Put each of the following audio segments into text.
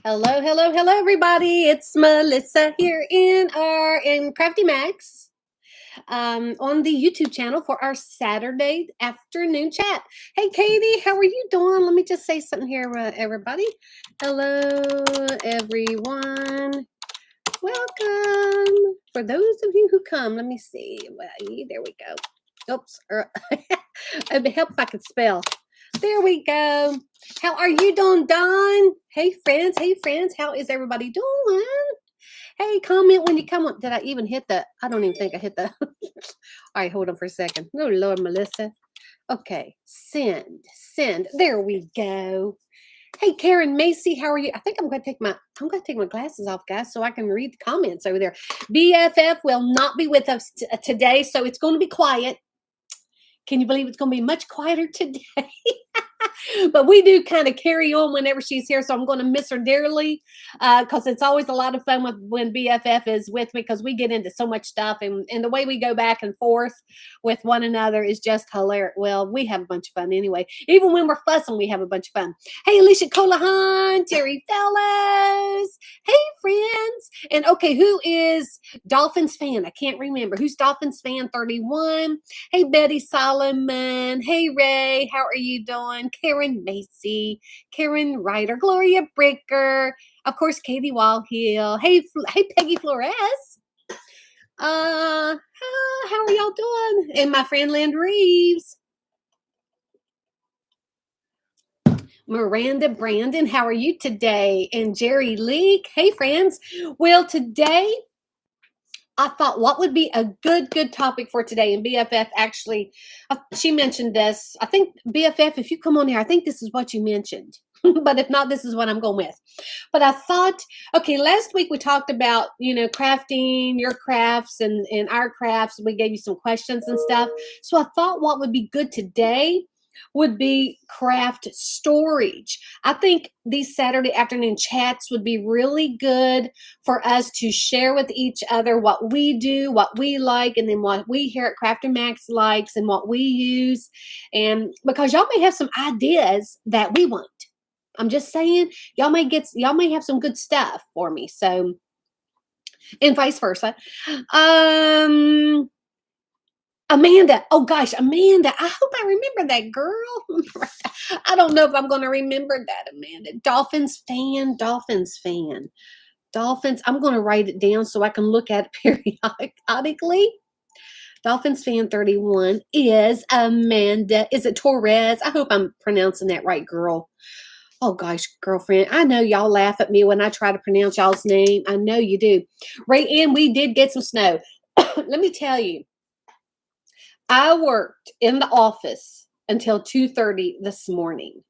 Hello, hello, hello, everybody. It's Melissa here in Crafty Max on the YouTube channel for our Saturday afternoon chat. Hey, Katie, how are you doing? Let me just say something here, everybody. Hello, everyone. Welcome. For those of you who come, let me see. There we go. Oops. It'd help if I could spell. There we go. How are you doing, Don? Hey, friends. Hey, friends. How is everybody doing? Hey, comment when you come up. Did I even hit the? I don't even think I hit the. All right, hold on for a second. Oh, Lord, Melissa. Okay, send. There we go. Hey, Karen Macy, how are you? I think I'm going to take my glasses off, guys, so I can read the comments over there. BFF will not be with us today, so it's going to be quiet. Can you believe it's going to be much quieter today? But we do kind of carry on whenever she's here, so I'm going to miss her dearly because it's always a lot of fun when BFF is with me because we get into so much stuff, and the way we go back and forth with one another is just hilarious. Well, we have a bunch of fun anyway. Even when we're fussing, we have a bunch of fun. Hey, Alicia Colahan, Terry Fellows. Hey, friends. And okay, who is Dolphins fan? I can't remember. Who's Dolphins fan 31? Hey, Betty Solomon. Hey, Ray. How are you doing? Karen Macy, Karen Ryder, Gloria Bricker, of course, Katie Wallhill. Hey, Peggy Flores. How are y'all doing? And my friend Lynn Reeves. Miranda Brandon, how are you today? And Jerry Leake. Hey, friends. Well, today I thought what would be a good topic for today. And BFF actually, she mentioned this. I think BFF, if you come on here, I think this is what you mentioned. But if not, this is what I'm going with. But I thought, okay, last week we talked about, crafting your crafts and our crafts. We gave you some questions and stuff. So I thought what would be good today would be craft storage. I think these Saturday afternoon chats would be really good for us to share with each other what we do, what we like, and then what we here at Crafty Max likes and what we use. And because y'all may have some ideas that we want. I'm just saying, y'all may have some good stuff for me. So, and vice versa. Amanda. Oh gosh, Amanda. I hope I remember that girl. I don't know if I'm going to remember that, Amanda. Dolphins fan. Dolphins. I'm going to write it down so I can look at it periodically. Dolphins fan 31 is Amanda. Is it Torres? I hope I'm pronouncing that right, girl. Oh gosh, girlfriend. I know y'all laugh at me when I try to pronounce y'all's name. I know you do. Ray Ann, we did get some snow. Let me tell you. I worked in the office until 2:30 this morning.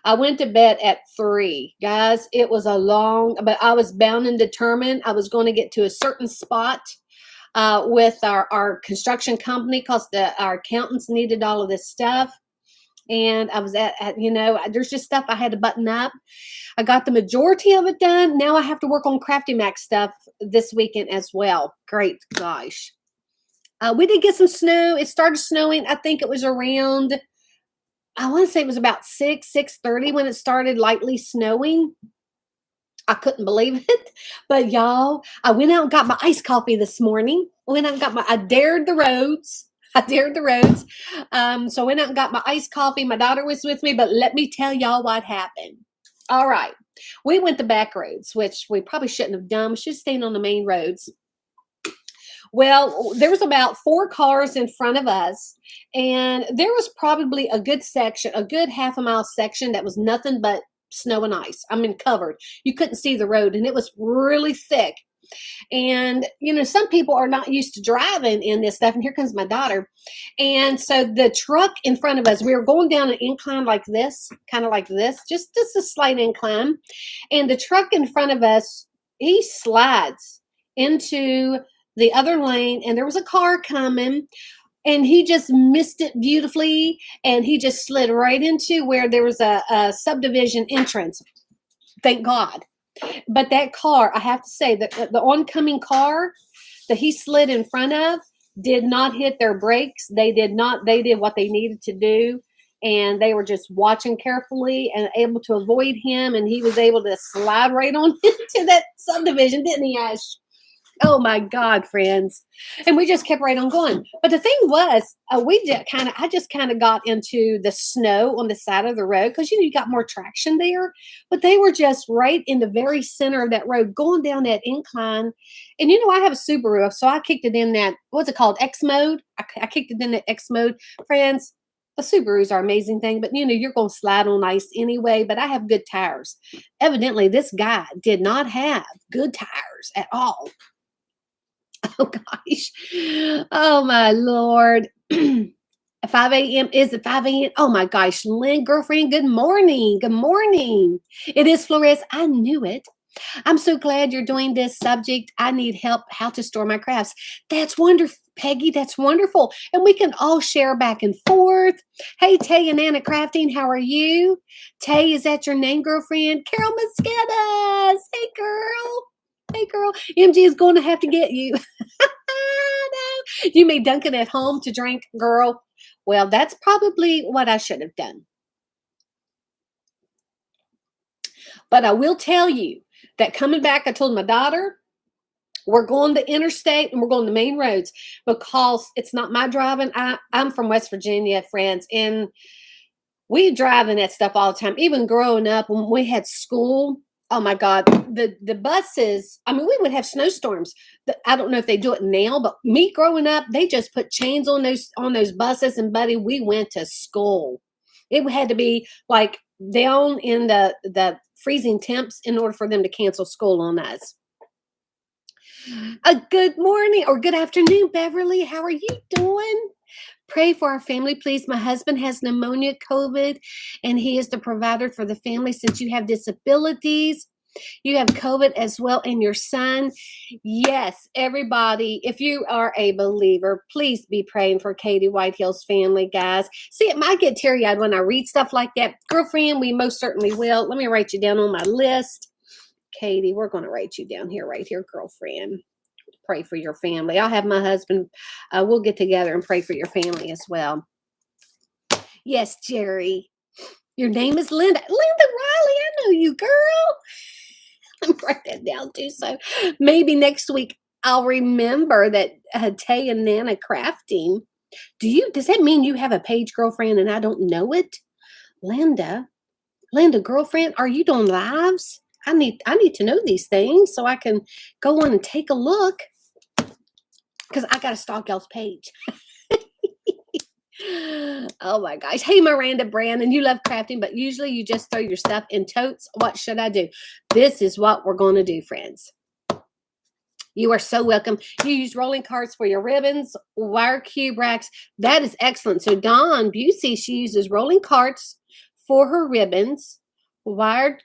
I went to bed at 3. Guys, it was but I was bound and determined. I was going to get to a certain spot with our construction company because our accountants needed all of this stuff. And I was there's just stuff I had to button up. I got the majority of it done. Now I have to work on Crafty Max stuff this weekend as well. Great gosh. We did get some snow. It started snowing. I think it was around, I want to say it was about 6:30 when it started lightly snowing. I couldn't believe it. But y'all, I went out and got my iced coffee this morning. I dared the roads. So I went out and got my iced coffee. My daughter was with me, but let me tell y'all what happened. All right. We went the back roads, which we probably shouldn't have done. We should have stayed on the main roads. Well, there was about 4 cars in front of us, and there was probably a good half a mile section that was nothing but snow and ice. I mean, covered. You couldn't see the road, and it was really thick. And, some people are not used to driving in this stuff. And here comes my daughter. And so the truck in front of us, we were going down an incline like this, kind of like this, just a slight incline. And the truck in front of us, he slides into the other lane, and there was a car coming, and he just missed it beautifully, and he just slid right into where there was a subdivision entrance. Thank God. But that car, I have to say, that the oncoming car that he slid in front of did not hit their brakes. They did what they needed to do. and they were just watching carefully and able to avoid him, and he was able to slide right on into that subdivision, didn't he, Ash? Oh my God, friends. And we just kept right on going. But the thing was, I just kind of got into the snow on the side of the road because, you got more traction there. But they were just right in the very center of that road going down that incline. And, I have a Subaru, so I kicked it in that, what's it called? X mode. I kicked it in the X mode. Friends, the Subarus are an amazing thing, but you're going to slide on ice anyway. But I have good tires. Evidently, this guy did not have good tires at all. Oh gosh. Oh my Lord. 5 a.m. Is it 5 a.m.? Oh my gosh. Lynn, girlfriend, good morning. Good morning. It is Flores. I knew it. I'm so glad you're doing this subject. I need help how to store my crafts. That's wonderful, Peggy. That's wonderful. And we can all share back and forth. Hey, Tay and Anna Crafting, how are you? Tay, is that your name, girlfriend? Carol Mosquedas. Hey, girl. Hey, girl. MG is going to have to get you. No. You made Dunkin' at home to drink, girl. Well, that's probably what I should have done. But I will tell you that coming back, I told my daughter, we're going to interstate and we're going to main roads because it's not my driving. I'm from West Virginia, friends, and we driving that stuff all the time. Even growing up when we had school, oh my God, the buses, I mean, we would have snowstorms. I don't know if they do it now, but me growing up, they just put chains on those buses, and buddy, we went to school. It had to be like down in the freezing temps in order for them to cancel school on us. A good morning or good afternoon, Beverly. How are you doing? Pray for our family, please. My husband has pneumonia, COVID, and he is the provider for the family. Since you have disabilities, you have COVID as well, and your son. Yes, everybody, if you are a believer, please be praying for Katie Whitehill's family, guys. See, it might get teary-eyed when I read stuff like that. Girlfriend, we most certainly will. Let me write you down on my list. Katie, we're going to write you down here, right here, girlfriend. Pray for your family. I'll have my husband. We'll get together and pray for your family as well. Yes, Jerry. Your name is Linda. Linda Riley. I know you, girl. Let me write that down too. So maybe next week I'll remember that Tay and Nana Crafting. Does that mean you have a page, girlfriend, and I don't know it? Linda, girlfriend, are you doing lives? I need to know these things so I can go on and take a look. Because I got to stalk y'all's page. Oh my gosh. Hey, Miranda Brandon, you love crafting, but usually you just throw your stuff in totes. What should I do? This is what we're going to do, friends. You are so welcome. You use rolling carts for your ribbons, wire cube racks. That is excellent. So Dawn Busey, she uses rolling carts for her ribbons, wire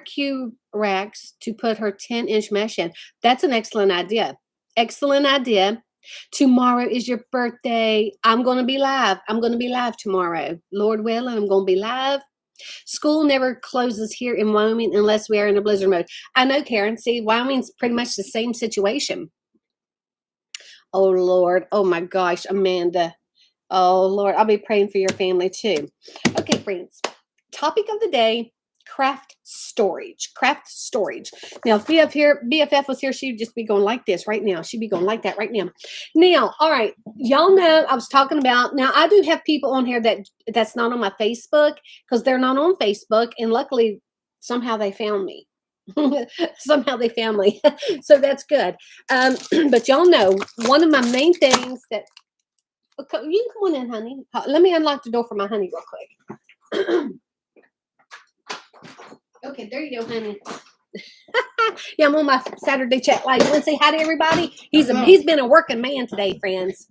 cube racks to put her 10-inch mesh in. That's an excellent idea. Excellent idea. Tomorrow is your birthday. I'm going to be live. I'm going to be live tomorrow. Lord willing, I'm going to be live. School never closes here in Wyoming unless we are in a blizzard mode. I know, Karen. See, Wyoming's pretty much the same situation. Oh, Lord. Oh, my gosh, Amanda. Oh, Lord. I'll be praying for your family, too. Okay, friends. Topic of the day. Craft storage. Now, if BFF was here, she'd just be going like this right now. She'd be going like that right now. Now, all right, y'all know I was talking about. Now, I do have people on here that's not on my Facebook because they're not on Facebook, and luckily, somehow they found me. Somehow they found me, so that's good. But y'all know one of my main things that. Okay, you can come on in, honey. Let me unlock the door for my honey real quick. Okay, there you go, honey. Yeah, I'm on my Saturday chat live. You want to say hi to everybody? He's been a working man today, friends.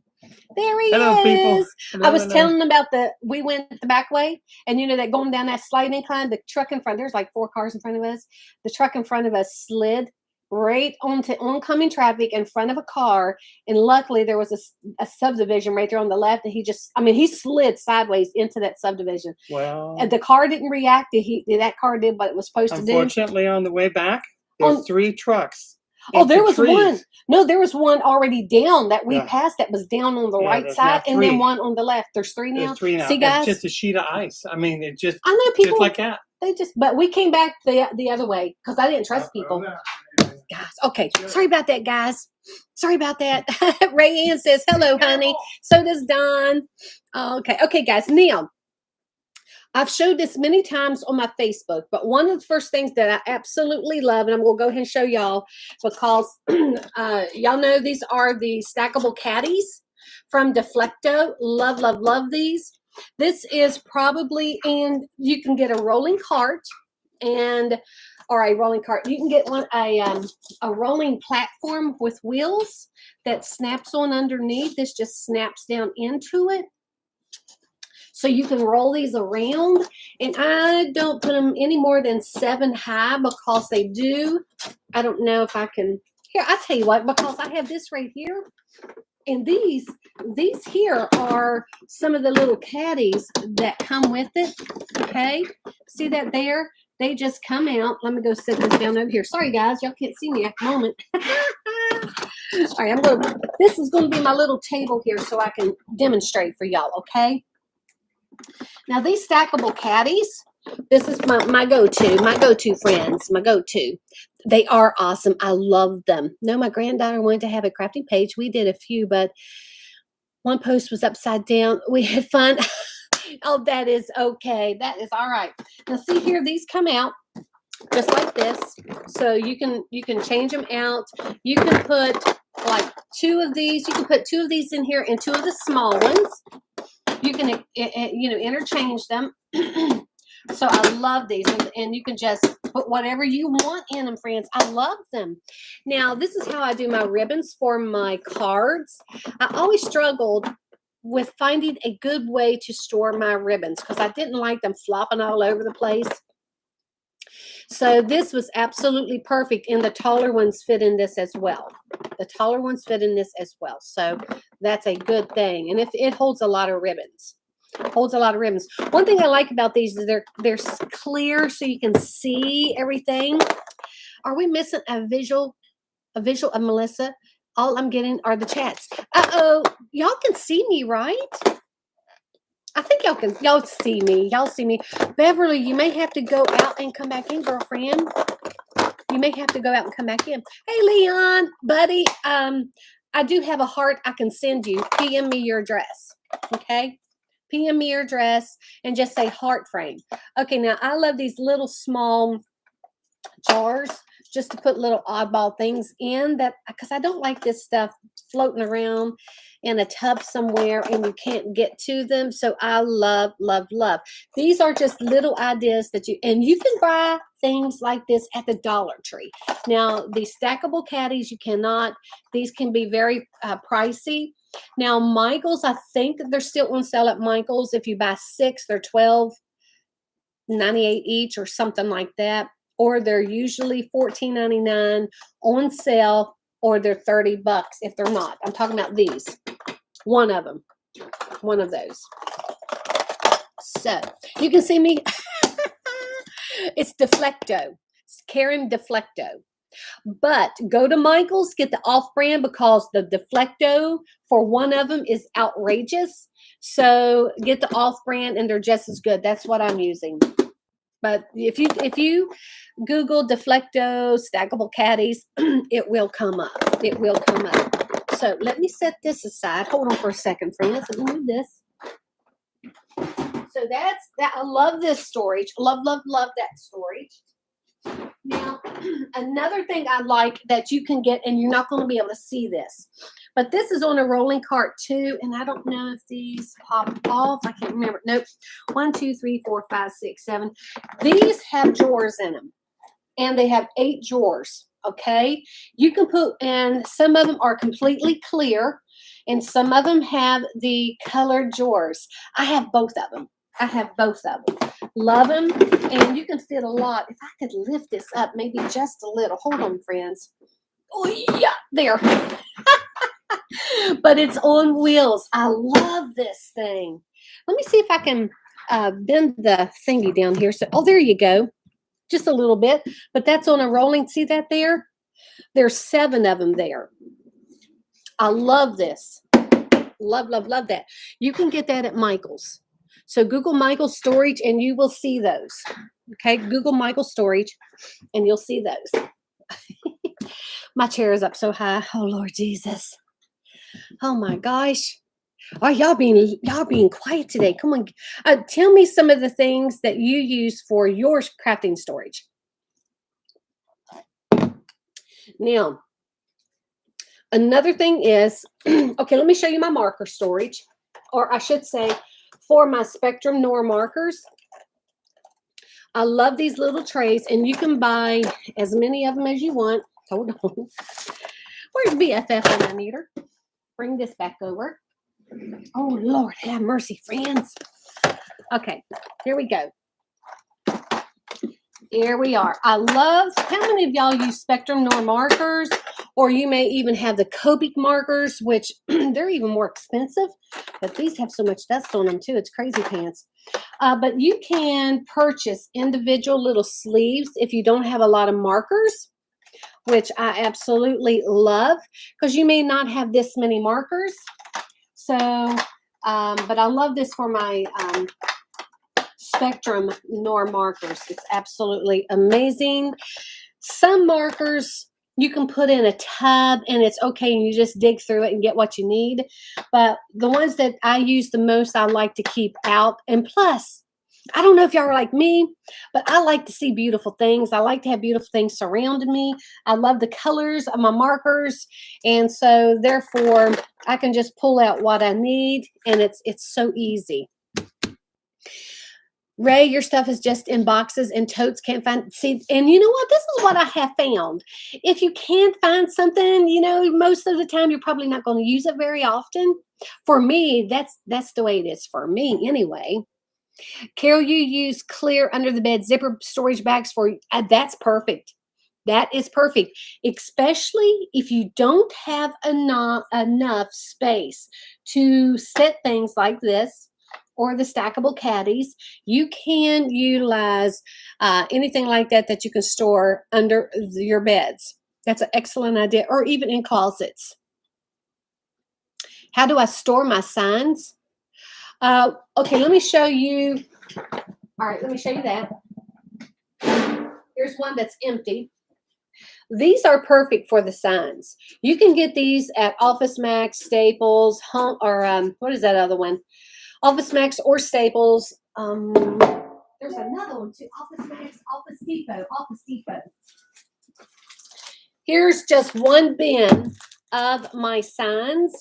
There he is. People. Hello, I was telling them about we went the back way, and that going down that sliding incline, the truck in front, there's like 4 cars in front of us. The truck in front of us slid right onto oncoming traffic in front of a car, and luckily there was a subdivision right there on the left, and he slid sideways into that subdivision. Well, and the car didn't react. That car did what it was supposed to do. Unfortunately, on the way back, there were 3 trucks Oh, there was one. No, there was one already down that we passed that was down on the right side, and then one on the left. There's three now. There's 3 now. See, guys? It's just a sheet of ice. I mean, it just, I know people just like that. But we came back the other way because I didn't trust people. Guys, okay. Sorry about that, guys. Sorry about that. Ray Ann says, hello, honey. So does Don. Okay. Okay, guys. Now, I've showed this many times on my Facebook, but one of the first things that I absolutely love, and I'm going to go ahead and show y'all because y'all know these are the stackable caddies from Deflecto. Love, love, love these. This is probably, and you can get a rolling cart or a rolling cart. You can get a rolling platform with wheels that snaps on underneath. This just snaps down into it. So you can roll these around, and I don't put them any more than 7 high because they do. I don't know if I can. Here, I'll tell you what, because I have this right here, and these here are some of the little caddies that come with it. Okay, see that there? They just come out. Let me go set this down over here. Sorry, guys, y'all can't see me at the moment. All right, this is going to be my little table here so I can demonstrate for y'all. Okay. Now these stackable caddies, this is my go-to friends, my go-to. They are awesome. I love them. No, my granddaughter wanted to have a crafting page. We did a few, but one post was upside down. We had fun. Oh, that is okay. That is all right. Now see here, these come out just like this. So you can change them out. You can put like 2 of these. You can put 2 of these in here and 2 of the small ones. You can, interchange them. So I love these, and you can just put whatever you want in them, friends. I love them. Now, this is how I do my ribbons for my cards. I always struggled with finding a good way to store my ribbons because I didn't like them flopping all over the place. So this was absolutely perfect, and the taller ones fit in this as well. The taller ones fit in this as well. So that's a good thing. And if it holds a lot of ribbons. Holds a lot of ribbons. One thing I like about these is they're clear so you can see everything. Are we missing a visual of Melissa? All I'm getting are the chats. Uh-oh. Y'all can see me, right? I think y'all see me. Y'all see me. Beverly, you may have to go out and come back in, girlfriend. You may have to go out and come back in. Hey, Leon, buddy. I do have a heart I can send you. PM me your address. Okay? PM me your address and just say heart frame. Okay, now I love these little small jars just to put little oddball things in that because I don't like this stuff floating around in a tub somewhere and you can't get to them. So I love, love, love. These are just little ideas that you can buy things like this at the Dollar Tree. Now, the stackable caddies, you cannot. These can be very pricey. Now, Michael's, I think they're still on sale at Michael's. If you buy 6, they're $12.98 each or something like that. Or they're usually $14.99 on sale, or they're $30 if they're not. I'm talking about these. One of them. One of those. So, you can see me. It's Deflecto. It's Karen Deflecto. But go to Michael's, get the off-brand because the Deflecto for one of them is outrageous. So, get the off-brand and they're just as good. That's what I'm using. But if you Google Deflecto stackable caddies, it will come up. It will come up. So let me set this aside. Hold on for a second, friends. Let me move this. So that's that. I love this storage. Love, love, love that storage. Now, another thing I like that you can get, and you're not going to be able to see this, but this is on a rolling cart too, and I don't know if these pop off. I can't remember. Nope. 1, 2, 3, 4, 5, 6, 7. These have drawers in them, and they have 8 drawers. Okay, you can put, and some of them are completely clear, and some of them have the colored drawers. I have both of them. I have both of them. Love them, and you can fit a lot. If I could lift this up, maybe just a little. Hold on, friends. Oh, yeah, there. But it's on wheels. I love this thing. Let me see if I can bend the thingy down here. So, oh, there you go. Just a little bit. But that's on a rolling. See that there? There's 7 of them there. I love this. Love, love, love that. You can get that at Michael's. So Google Michael's storage and you will see those. Okay, Google Michael's storage and you'll see those. My chair is up so high. Oh Lord Jesus. Oh my gosh. Oh, y'all being quiet today. Come on. Tell me some of the things that you use for your crafting storage. Now, another thing is, okay, let me show you my marker storage, or I should say for my Spectrum Noir markers. I love these little trays, and you can buy as many of them as you want. Hold on. Where's BFF when I need her? Bring this back over. Oh, Lord, have mercy, friends. Okay, here we go. Here we are. I love, how many of y'all use Spectrum Noir markers? Or you may even have the Copic markers, which they're even more expensive. But these have so much dust on them, too. It's crazy pants. But you can purchase individual little sleeves if you don't have a lot of markers, which I absolutely love, because you may not have this many markers. So, but I love this for my Spectrum Noir markers. It's absolutely amazing. Some markers you can put in a tub and it's okay and you just dig through it and get what you need. But the ones that I use the most, I like to keep out. And plus, I don't know if y'all are like me, but I like to see beautiful things. I like to have beautiful things surrounding me. I love the colors of my markers. And so therefore, I can just pull out what I need and it's so easy. Ray, your stuff is just in boxes and totes. Can't find, see, and you know what? This is what I have found. If you can't find something, you know, most of the time you're probably not going to use it very often. For me, that's the way it is for me anyway. Carol, you use clear under the bed zipper storage bags for, that's perfect. That is perfect, especially if you don't have enough space to set things like this or the stackable caddies. You can utilize anything like that that you can store under your beds. That's an excellent idea, or even in closets. How do I store my signs? Okay, let me show you. All right, let me show you that. Here's one that's empty. These are perfect for the signs. You can get these at Office Max, Staples, Home, or what is that other one? Office Max or Staples. There's another one too. Office Max, Office Depot, Office Depot. Here's just one bin of my signs.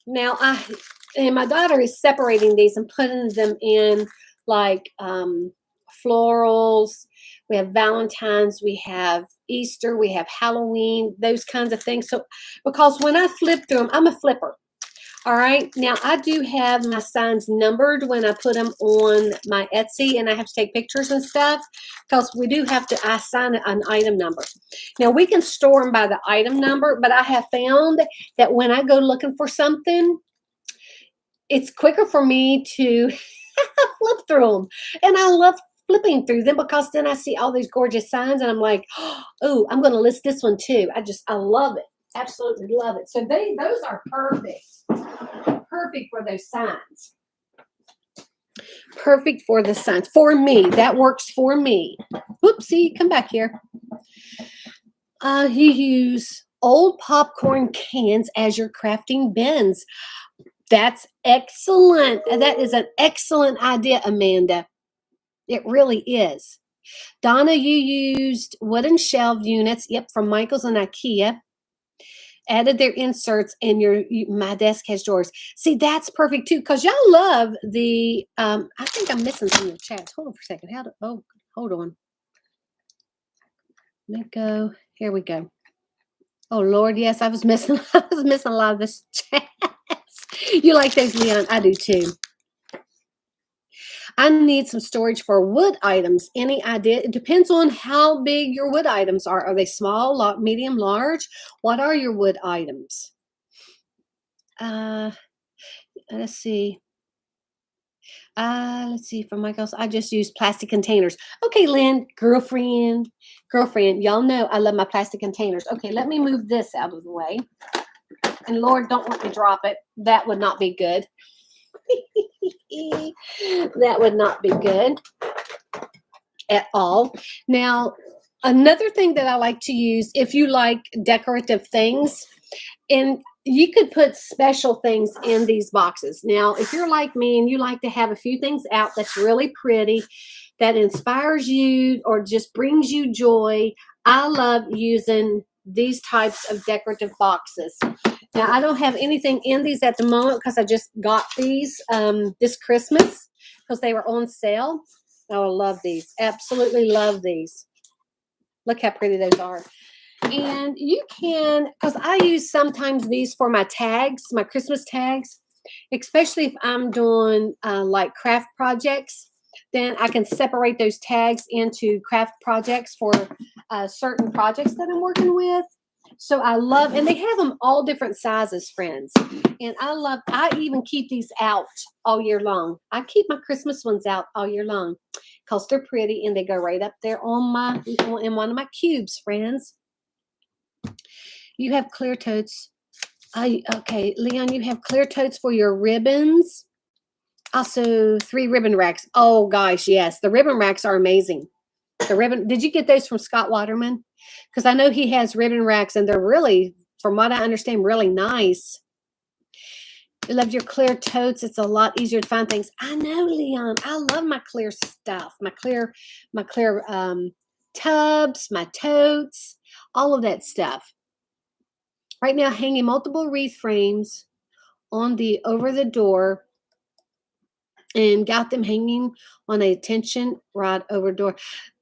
Now and my daughter is separating these and putting them in like florals. We have Valentine's, we have Easter, we have Halloween, those kinds of things. So because when I flip through them, I'm a flipper. All right. Now, I do have my signs numbered when I put them on my Etsy, and I have to take pictures and stuff because we do have to assign an item number. Now, we can store them by the item number, but I have found that when I go looking for something, it's quicker for me to flip through them. And I love flipping through them because then I see all these gorgeous signs and I'm like, oh, I'm going to list this one too. I love it. Absolutely love it. So those are perfect. Perfect for those signs. Perfect for the signs. For me. That works for me. Whoopsie. Come back here. You use old popcorn cans as your crafting bins. That's excellent. That is an excellent idea, Amanda. It really is. Donna, you used wooden shelf units. Yep, from Michael's and IKEA. Added their inserts and my desk has drawers. See, that's perfect too, because y'all love the I think I'm missing some of the chats. Hold on for a second. Hold on. Let me go. Here we go. Oh Lord, yes, I was missing a lot of this chats. You like those, Leon? I do too. I need some storage for wood items. Any idea? It depends on how big your wood items are. Are they small, medium, large? What are your wood items? Let's see. Let's see, from Michael's, I just use plastic containers. Okay, Lynn, girlfriend. Girlfriend, y'all know I love my plastic containers. Okay, let me move this out of the way. And Lord, don't let me drop it. That would not be good. That would not be good at all. Now, another thing that I like to use, if you like decorative things, and you could put special things in these boxes. Now, if you're like me and you like to have a few things out that's really pretty, that inspires you or just brings you joy, I love using these types of decorative boxes. Now, I don't have anything in these at the moment because I just got these this Christmas because they were on sale. Oh, I love these. Absolutely love these. Look how pretty those are. And you can, because I use sometimes these for my tags, my Christmas tags, especially if I'm doing like craft projects, then I can separate those tags into craft projects for certain projects that I'm working with. So I love, and they have them all different sizes, friends. And I even keep these out all year long. I keep my Christmas ones out all year long because they're pretty and they go right up there on in one of my cubes, friends. You have clear totes. Okay, Leon, you have clear totes for your ribbons. Also, 3 ribbon racks. Oh gosh, yes, the ribbon racks are amazing. The ribbon. Did you get those from Scott Waterman? Because I know he has ribbon racks, and they're really, from what I understand, really nice. I love your clear totes. It's a lot easier to find things. I know, Leon. I love my clear stuff. My clear tubs, my totes, all of that stuff. Right now, hanging multiple wreath frames on the over the door and got them hanging on a tension rod over door.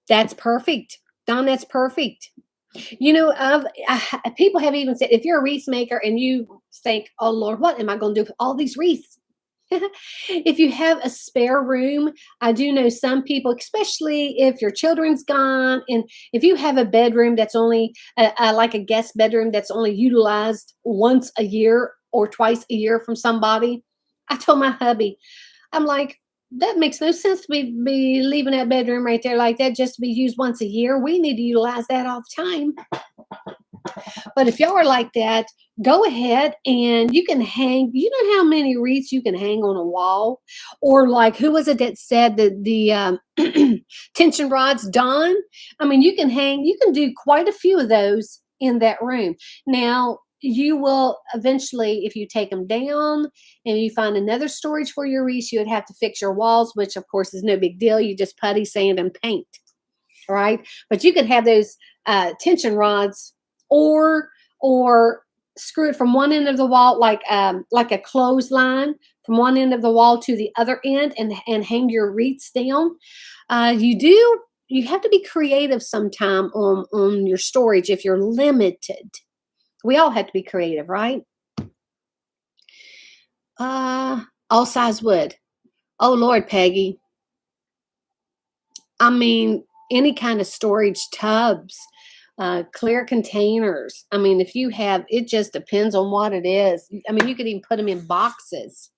That's perfect. Don, that's perfect. You know, people have even said, if you're a wreath maker and you think, oh Lord, what am I going to do with all these wreaths? If you have a spare room, I do know some people, especially if your children's gone, and if you have a bedroom that's only like a guest bedroom that's only utilized once a year or twice a year from somebody. I told my hubby, I'm like, that makes no sense to be leaving that bedroom right there like that just to be used once a year. We need to utilize that all the time. But if y'all are like that, go ahead and you can hang. You know how many wreaths you can hang on a wall? Or like, who was it that said that the tension rods, Don? I mean, you can do quite a few of those in that room. Now, you will eventually, if you take them down and you find another storage for your wreaths, you would have to fix your walls, which of course is no big deal. You just putty, sand, and paint. All right. But you could have those tension rods or screw it from one end of the wall like a clothesline from one end of the wall to the other end and hang your wreaths down. You have to be creative sometime on your storage if you're limited. We all have to be creative, right? All size wood. Oh Lord, Peggy. I mean, any kind of storage tubs, clear containers. I mean, if you have, it just depends on what it is. I mean, you could even put them in boxes.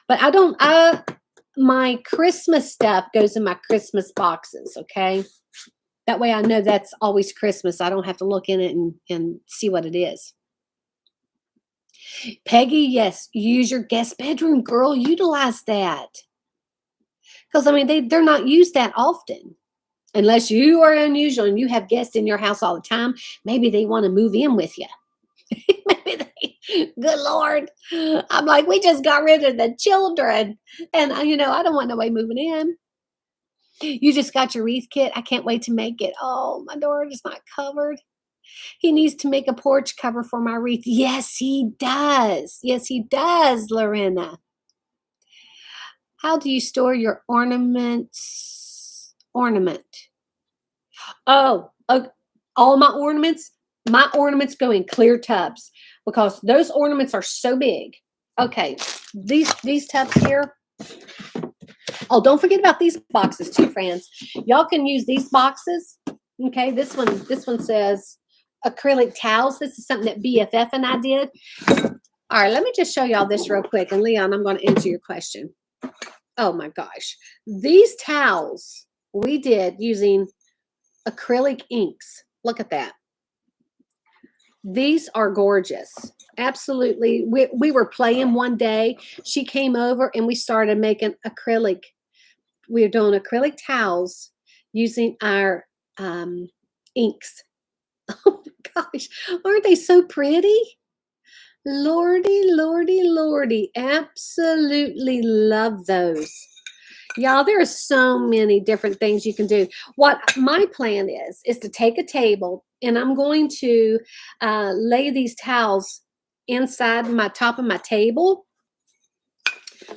But my Christmas stuff goes in my Christmas boxes, okay? That way I know that's always Christmas. I don't have to look in it and see what it is. Peggy, yes, use your guest bedroom, girl. Utilize that. Because, I mean, they're not used that often. Unless you are unusual and you have guests in your house all the time, maybe they want to move in with you. Good Lord. I'm like, we just got rid of the children. And, I don't want nobody moving in. You just got your wreath kit. I can't wait to make it. Oh, my door is not covered. He needs to make a porch cover for my wreath. Yes, he does. Yes, he does, Lorena. How do you store your ornaments? Ornament. Oh, all my ornaments go in clear tubs because those ornaments are so big. Okay, these tubs here. Oh, don't forget about these boxes too, friends. Y'all can use these boxes. Okay, this one says acrylic towels. This is something that BFF and I did. All right, let me just show y'all this real quick. And Leon, I'm going to answer your question. Oh my gosh. These towels we did using acrylic inks. Look at that. These are gorgeous. Absolutely. We were playing one day. She came over and we started making acrylic. We were doing acrylic towels using our inks. Oh my gosh. Aren't they so pretty? Lordy, lordy, lordy. Absolutely love those. Y'all, there are so many different things you can do. What my plan is to take a table and I'm going to lay these towels inside my top of my table,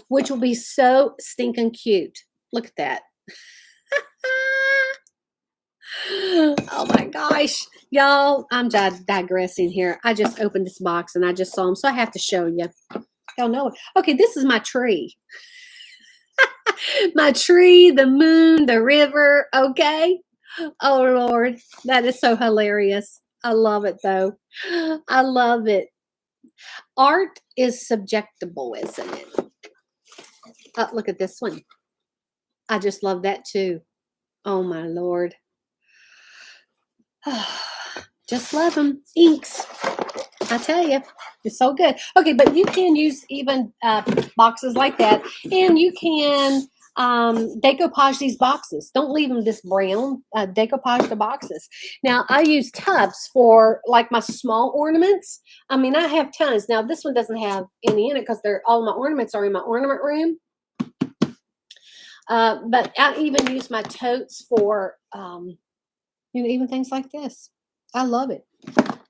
which will be so stinking cute. Look at that. Oh my gosh. Y'all, I'm digressing here. I just opened this box and I just saw them, so I have to show you. Y'all know it. Okay, this is my tree. My tree, the moon, the river, okay? Oh, Lord, that is so hilarious. I love it, though. I love it. Art is subjectable, isn't it? Oh, look at this one. I just love that, too. Oh, my Lord. Just love them. Inks. I tell you, it's so good. Okay, but you can use even boxes like that, and you can decoupage these boxes. Don't leave them this brown. Decoupage the boxes. Now, I use tubs for like my small ornaments. I mean, I have tons. Now, this one doesn't have any in it because all my ornaments are in my ornament room. But I even use my totes for, even things like this. I love it.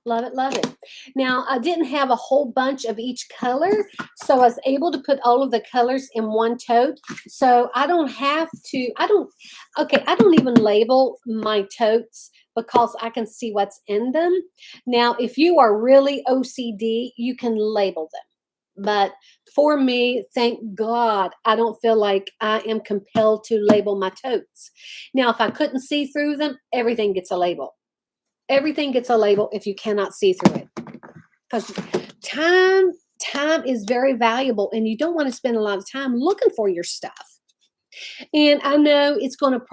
Love it, love it. Now, I didn't have a whole bunch of each color, so I was able to put all of the colors in one tote. So I don't have to, I don't even label my totes because I can see what's in them. Now, if you are really OCD, you can label them. But for me, thank God, I don't feel like I am compelled to label my totes. Now, if I couldn't see through them, everything gets a label. Everything gets a label if you cannot see through it. Because time is very valuable and you don't want to spend a lot of time looking for your stuff. And I know it's going to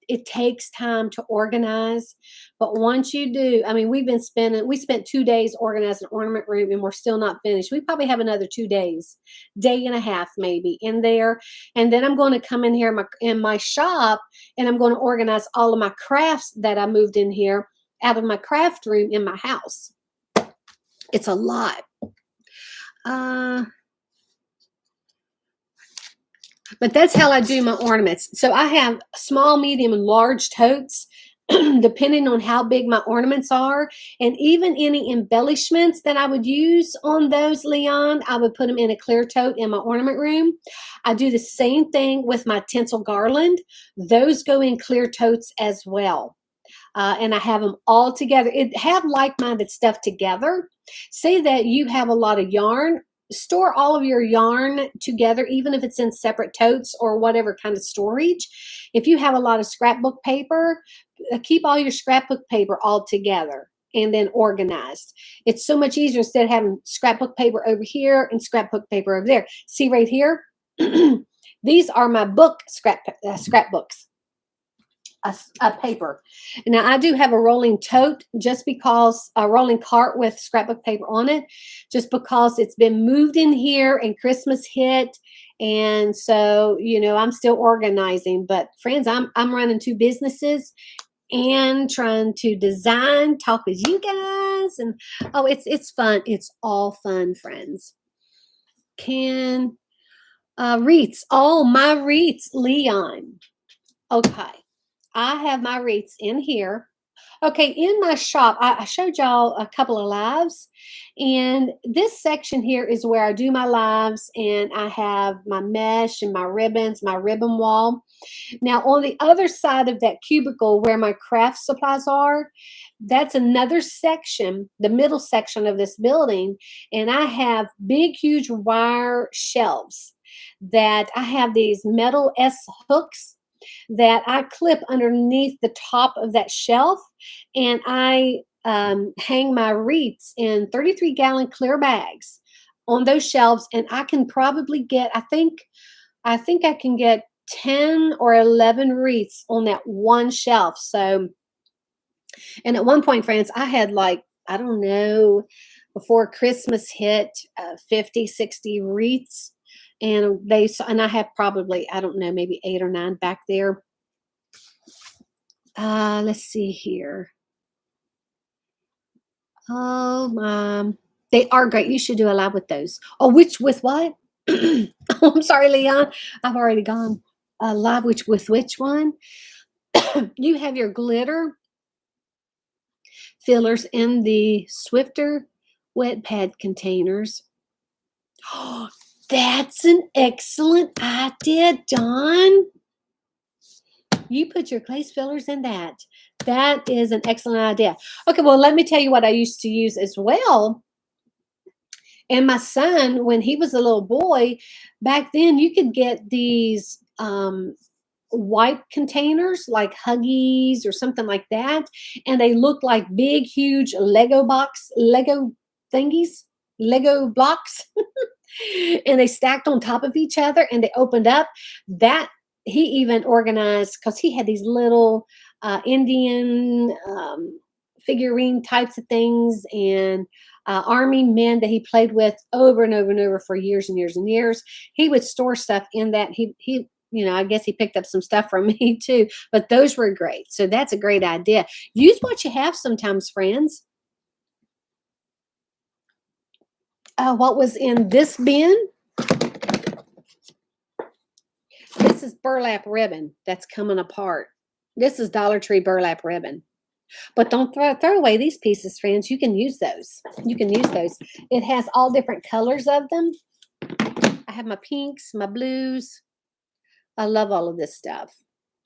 it takes time to organize. But once you do, I mean, we spent 2 days organizing an ornament room and we're still not finished. We probably have another 2 days, day and a half maybe in there. And then I'm going to come in here in my shop and I'm going to organize all of my crafts that I moved in here out of my craft room in my house. It's a lot. But that's how I do my ornaments. So I have small, medium, and large totes, depending on how big my ornaments are. And even any embellishments that I would use on those, Leon, I would put them in a clear tote in my ornament room. I do the same thing with my tinsel garland. Those go in clear totes as well. And I have them all together. Have like-minded stuff together. Say that you have a lot of yarn. Store all of your yarn together, even if it's in separate totes or whatever kind of storage. If you have a lot of scrapbook paper, keep all your scrapbook paper all together and then organized. It's so much easier instead of having scrapbook paper over here and scrapbook paper over there. See right here? These are my scrapbooks. A paper. Now I do have a rolling tote, just because a rolling cart with scrapbook paper on it, just because it's been moved in here and Christmas hit, and so I'm still organizing. But friends, I'm running 2 businesses and trying to design, talk with you guys, and it's fun. It's all fun, friends. Wreaths? Oh, my wreaths, Leon. Okay. I have my wreaths in here. Okay, in my shop, I showed y'all a couple of lives, and this section here is where I do my lives, and I have my mesh and my ribbons, my ribbon wall. Now, on the other side of that cubicle where my craft supplies are, that's another section, the middle section of this building, and I have big, huge wire shelves that I have these metal S hooks that I clip underneath the top of that shelf, and I hang my wreaths in 33-gallon clear bags on those shelves, and I can probably get, I think I can get 10 or 11 wreaths on that one shelf. So And at one point, friends, I had like, I don't know, before Christmas hit, 50, 60 wreaths. And I have probably, I don't know, maybe 8 or 9 back there. Let's see here. Oh, they are great. You should do a live with those. Oh, with what? Oh, I'm sorry, Leon. I've already gone live. With which one? You have your glitter fillers in the Swifter wet pad containers. Oh, that's an excellent idea, Dawn. You put your glaze fillers in that. That is an excellent idea. Okay, well, let me tell you what I used to use as well. And my son, when he was a little boy, back then you could get these white containers like Huggies or something like that. And they look like big, huge Lego thingies, Lego blocks. And they stacked on top of each other and they opened up. That he even organized, because he had these little Indian figurine types of things and army men that he played with over and over and over for years and years and years. He would store stuff in that. He I guess he picked up some stuff from me too, but those were great. So that's a great idea. Use what you have sometimes, friends. What was in this bin? This is burlap ribbon that's coming apart. This is Dollar Tree burlap ribbon. But don't throw away these pieces, friends. You can use those. You can use those. It has all different colors of them. I have my pinks, my blues. I love all of this stuff.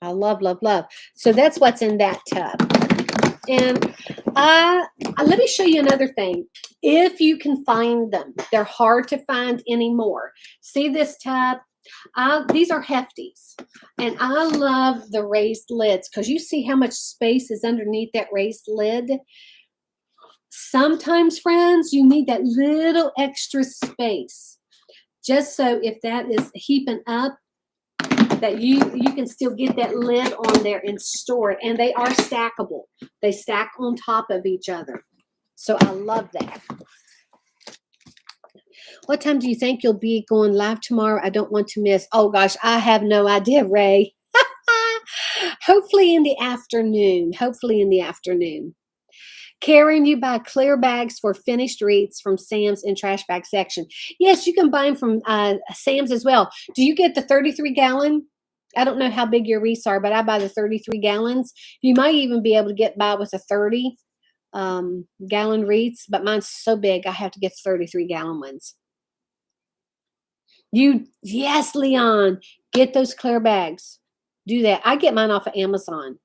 I love, love, love. So that's what's in that tub. And let me show you another thing. If you can find them, they're hard to find anymore. See this tub? These are hefties. And I love the raised lids because you see how much space is underneath that raised lid. Sometimes, friends, you need that little extra space. Just so if that is heaping up, that you can still get that lid on there and store it. And they are stackable. They stack on top of each other. So I love that. What time do you think you'll be going live tomorrow? I don't want to miss. Oh, gosh, I have no idea, Ray. Hopefully in the afternoon. Hopefully in the afternoon. Karen, you buy clear bags for finished wreaths from Sam's in trash bag section. Yes, you can buy them from Sam's as well. Do you get the 33-gallon? I don't know how big your wreaths are, but I buy the 33 gallons. You might even be able to get by with a 30 gallon wreaths, but mine's so big I have to get 33-gallon ones. Yes, Leon, get those clear bags. Do that. I get mine off of Amazon.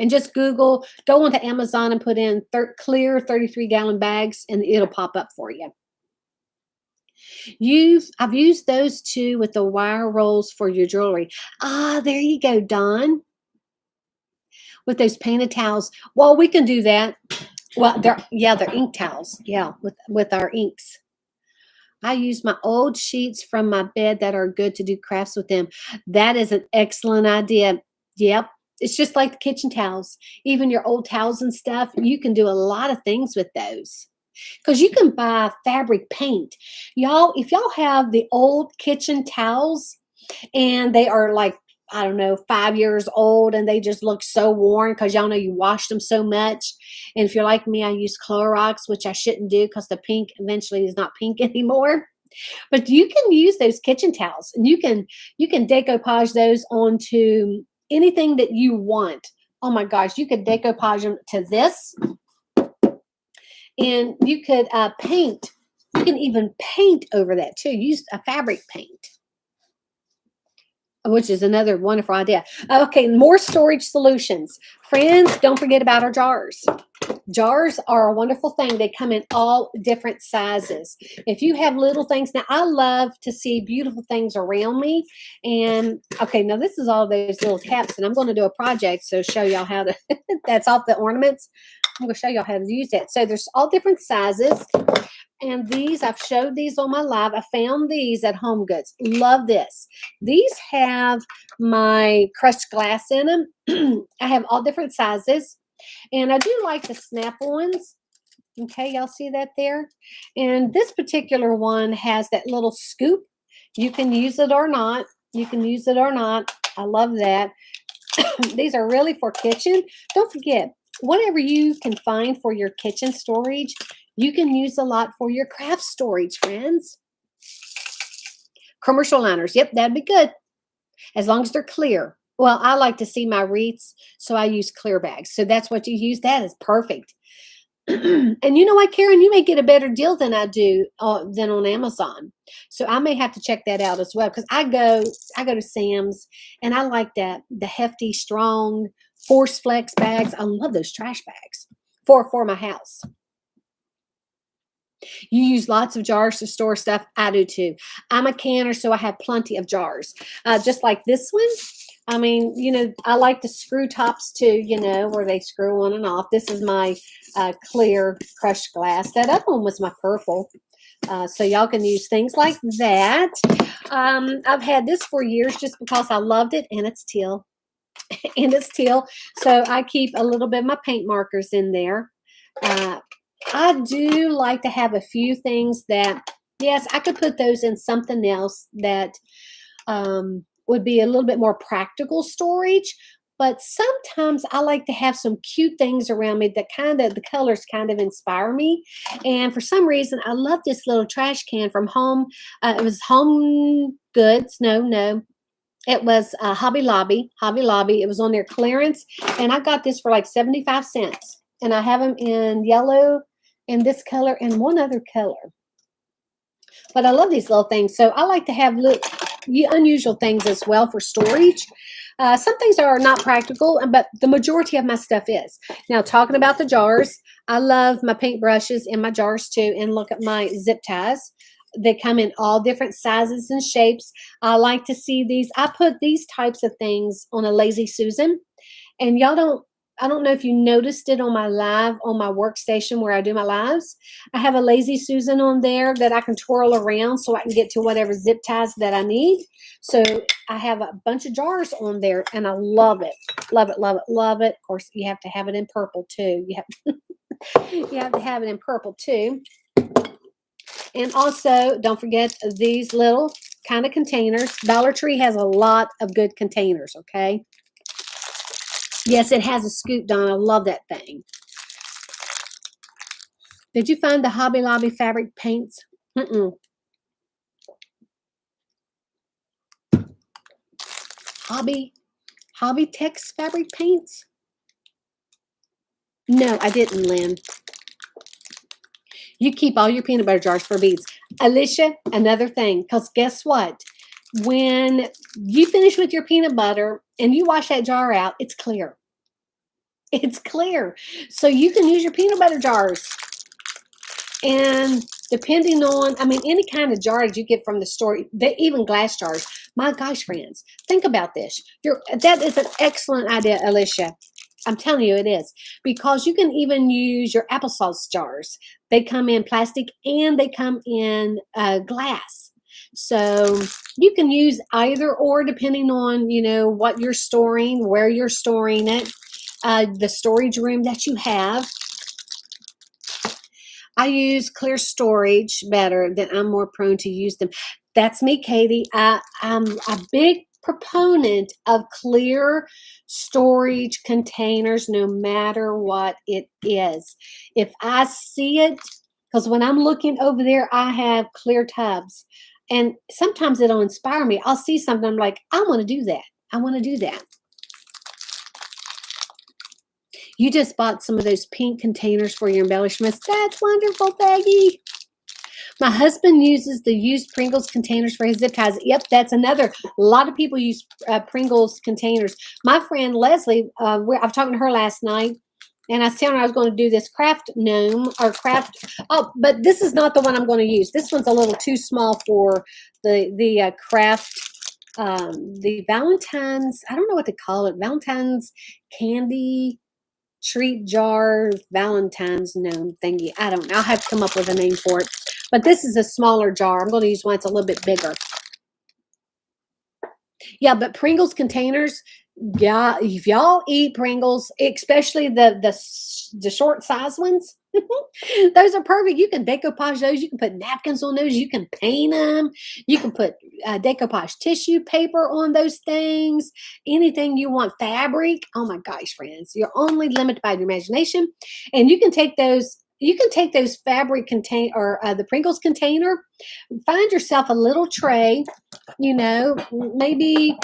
And just go onto Amazon and put in clear 33-gallon bags, and it'll pop up for you. I've used those too with the wire rolls for your jewelry. There you go, Dawn. With those painted towels. Well, we can do that. Well, they're ink towels. Yeah, with our inks. I use my old sheets from my bed that are good to do crafts with them. That is an excellent idea. Yep. It's just like the kitchen towels. Even your old towels and stuff, you can do a lot of things with those. Because you can buy fabric paint. Y'all, if y'all have the old kitchen towels and they are like, I don't know, 5 years old and they just look so worn because y'all know you washed them so much. And if you're like me, I use Clorox, which I shouldn't do because the pink eventually is not pink anymore. But you can use those kitchen towels and you can decoupage those onto anything that you want. Oh my gosh, you could decoupage them to this. And you could paint. You can even paint over that too. Use a fabric paint, which is another wonderful idea. Okay, more storage solutions. Friends, don't forget about our jars. Jars are a wonderful thing. They come in all different sizes. If you have little things, now I love to see beautiful things around me. And okay, now this is all those little caps, and I'm going to do a project, so show y'all how to, that's off the ornaments. I'm going to show y'all how to use that. So there's all different sizes. And these, I've showed these on my live. I found these at Home Goods. Love this. These have my crushed glass in them. I have all different sizes. And I do like the snap-ons. Okay, y'all see that there? And this particular one has that little scoop. You can use it or not. You can use it or not. I love that. These are really for kitchen. Don't forget, whatever you can find for your kitchen storage, you can use a lot for your craft storage, friends. Commercial liners. Yep, that'd be good. As long as they're clear. Well, I like to see my wreaths, so I use clear bags. So that's what you use. That is perfect. And you know what, Karen, you may get a better deal than I do than on Amazon. So I may have to check that out as well, because I go to Sam's, and I like that the hefty, strong Force Flex bags. I love those trash bags for my house. You use lots of jars to store stuff. I do too. I'm a canner, so I have plenty of jars. Just like this one. I mean, you know, I like the screw tops too, you know, where they screw on and off. This is my clear crushed glass. That other one was my purple. So y'all can use things like that. I've had this for years just because I loved it, and it's teal. And it's teal. So I keep a little bit of my paint markers in there. I do like to have a few things that, yes, I could put those in something else that would be a little bit more practical storage. But sometimes I like to have some cute things around me that the colors kind of inspire me. And for some reason, I love this little trash can from Home. It was Home Goods. No. It was Hobby Lobby. Hobby Lobby. It was on their clearance. And I got this for like 75 cents. And I have them in yellow, and this color, and one other color. But I love these little things. So I like to have unusual things as well for storage. Some things are not practical, but the majority of my stuff is. Now, talking about the jars, I love my paintbrushes in my jars too. And look at my zip ties. They come in all different sizes and shapes. I like to see these. I put these types of things on a Lazy Susan. And I don't know if you noticed it on my workstation where I do my lives. I have a Lazy Susan on there that I can twirl around so I can get to whatever zip ties that I need. So I have a bunch of jars on there, and I love it. Love it, love it, love it. Of course, you have to have it in purple too. You have to have it in purple too. And also, don't forget these little kind of containers. Dollar Tree has a lot of good containers, okay? Yes, it has a scoop, Donna. I love that thing. Did you find the Hobby Lobby fabric paints? Hobby Tex fabric paints? No, I didn't, Lynn. You keep all your peanut butter jars for beads. Alicia, another thing, because guess what? When you finish with your peanut butter and you wash that jar out, it's clear. It's clear. So you can use your peanut butter jars. And depending on, I mean, any kind of jar that you get from the store, even glass jars. My gosh, friends, think about this. That is an excellent idea, Alicia. I'm telling you it is. Because you can even use your applesauce jars. They come in plastic and they come in glass. So you can use either or depending on, you know, what you're storing, where you're storing it, the storage room that you have. I use clear storage better, than I'm more prone to use them. That's me, Katie. I'm a big proponent of clear storage containers, no matter what it is. If I see it, because when I'm looking over there, I have clear tubs. And sometimes it'll inspire me. I'll see something, I'm like, I want to do that. I want to do that. You just bought some of those pink containers for your embellishments. That's wonderful, Peggy. My husband uses the used Pringles containers for his zip ties. Yep, that's another. A lot of people use Pringles containers. My friend Leslie, I was talking to her last night, and I was telling her I was going to do this craft gnome or craft. Oh, but this is not the one I'm going to use. This one's a little too small for the craft. The Valentine's, I don't know what to call it. Valentine's candy treat jar Valentine's gnome thingy. I don't know. I'll have to come up with a name for it. But this is a smaller jar. I'm going to use one that's a little bit bigger. Yeah, but Pringles containers, Yeah, if y'all eat Pringles, especially the short size ones, those are perfect. You can decoupage those. You can put napkins on those. You can paint them. You can put decoupage tissue paper on those things. Anything you want, fabric. Oh my gosh, friends, you're only limited by your imagination, and you can take those. You can take those fabric contain or the Pringles container. Find yourself a little tray, maybe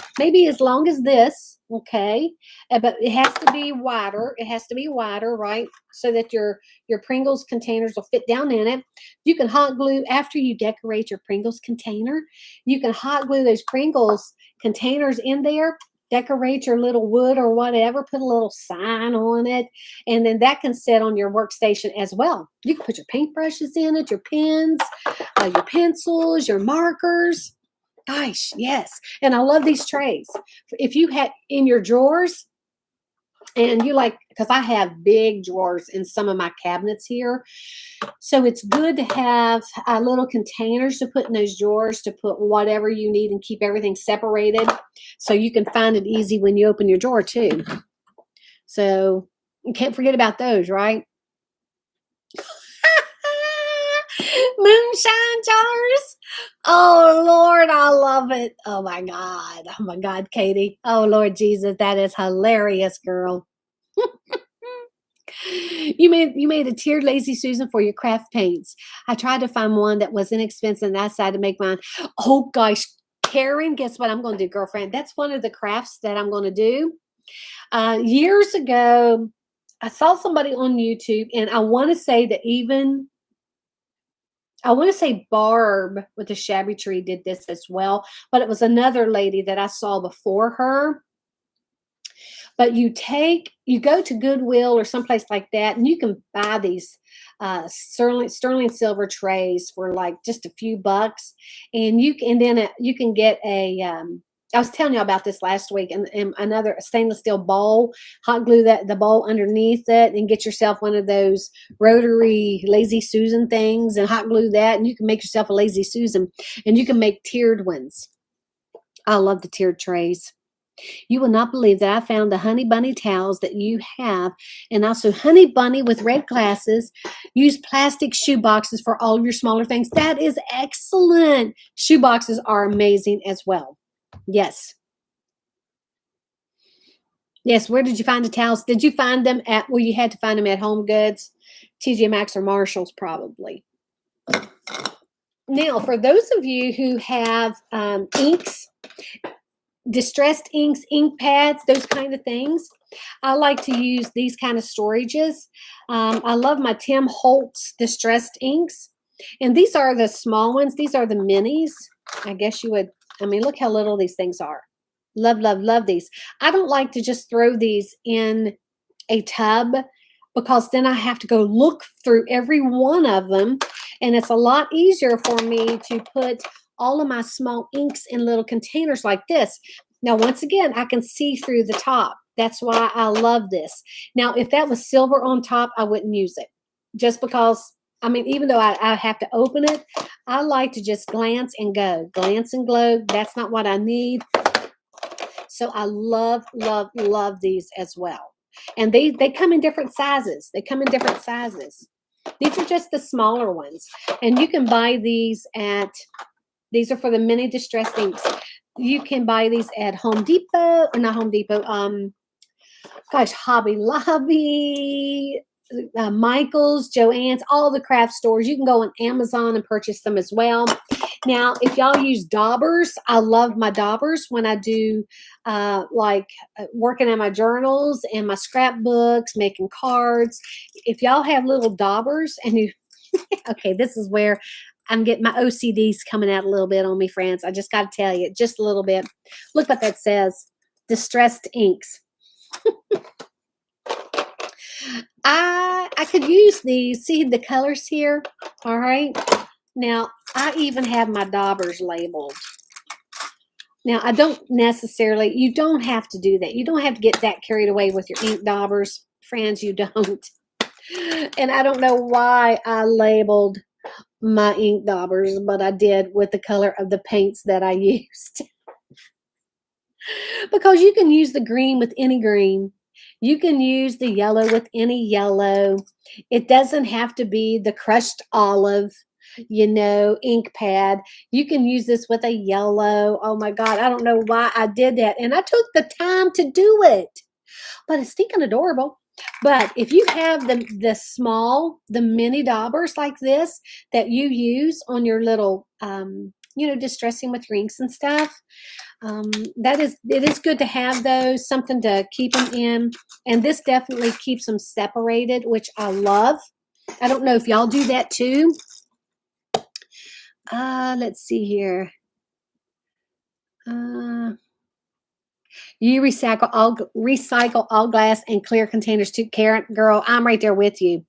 as long as this, okay, but it has to be wider. It has to be wider, right, so that your Pringles containers will fit down in it. You can hot glue after you decorate your Pringles container. You can hot glue those Pringles containers in there. Decorate your little wood or whatever, put a little sign on it, and then that can sit on your workstation as well. You can put your paintbrushes in it, your pens, your pencils, your markers. Gosh, yes. And I love these trays. If you had in your drawers, and you like, because I have big drawers in some of my cabinets here. So it's good to have little containers to put in those drawers to put whatever you need and keep everything separated so you can find it easy when you open your drawer too. So you can't forget about those, right? Moonshine jars. Oh Lord, I love it. Oh my God. Oh my God, Katie. Oh Lord Jesus, that is hilarious, girl. You made a tiered lazy Susan for your craft paints. I tried to find one that was inexpensive and I decided to make mine. Oh gosh, Karen, guess what I'm going to do, girlfriend? That's one of the crafts that I'm going to do. Years ago, I saw somebody on YouTube, and I want to say that Barb with the Shabby Tree did this as well, but it was another lady that I saw before her. But you go to Goodwill or someplace like that, and you can buy these sterling silver trays for like just a few bucks, and you can get a. I was telling you about this last week, and another stainless steel bowl. Hot glue the bowl underneath it, and get yourself one of those rotary Lazy Susan things, and hot glue that, and you can make yourself a Lazy Susan, and you can make tiered ones. I love the tiered trays. You will not believe that I found the Honey Bunny towels that you have, and also Honey Bunny with red glasses. Use plastic shoe boxes for all your smaller things. That is excellent. Shoe boxes are amazing as well. Yes. Yes, where did you find the towels? Did you find them you had to find them at Home Goods, TJ Maxx, or Marshalls probably? Now, for those of you who have inks, distressed inks, ink pads, those kind of things, I like to use these kind of storages. I love my Tim Holtz distressed inks, and these are the small ones. These are the minis. I guess you would, look how little these things are. Love, love, love these. I don't like to just throw these in a tub, because then I have to go look through every one of them, and it's a lot easier for me to put all of my small inks in little containers like this. Now, once again, I can see through the top. That's why I love this. Now, if that was silver on top, I wouldn't use it, just because, even though I have to open it, I like to just glance and go. Glance and glow. That's not what I need. So I love, love, love these as well. And they come in different sizes. These are just the smaller ones. And you can buy these these are for the mini distressed inks. You can buy these at Home Depot, or not Home Depot, Hobby Lobby, Michael's, Joann's, all the craft stores. You can go on Amazon and purchase them as well. Now, if y'all use daubers, I love my daubers when I do working on my journals and my scrapbooks, making cards. If y'all have little daubers and you, okay, this is where I'm getting my OCDs coming out a little bit on me, friends. I just got to tell you, just a little bit. Look what that says, distressed inks. I could use these. See the colors here? All right. Now, I even have my daubers labeled. Now, I don't necessarily, you don't have to do that. You don't have to get that carried away with your ink daubers. Friends, you don't. And I don't know why I labeled my ink daubers, but I did with the color of the paints that I used. Because you can use the green with any green. You can use the yellow with any yellow. It doesn't have to be the crushed olive, ink pad. You can use this with a yellow. Oh my God, I don't know why I did that. And I took the time to do it, but it's stinking adorable. But if you have the mini daubers like this that you use on your little, distressing with rings and stuff, it is good to have those, something to keep them in. And this definitely keeps them separated, which I love. I don't know if y'all do that too. Let's see here. You recycle all glass and clear containers too. Karen, girl, I'm right there with you.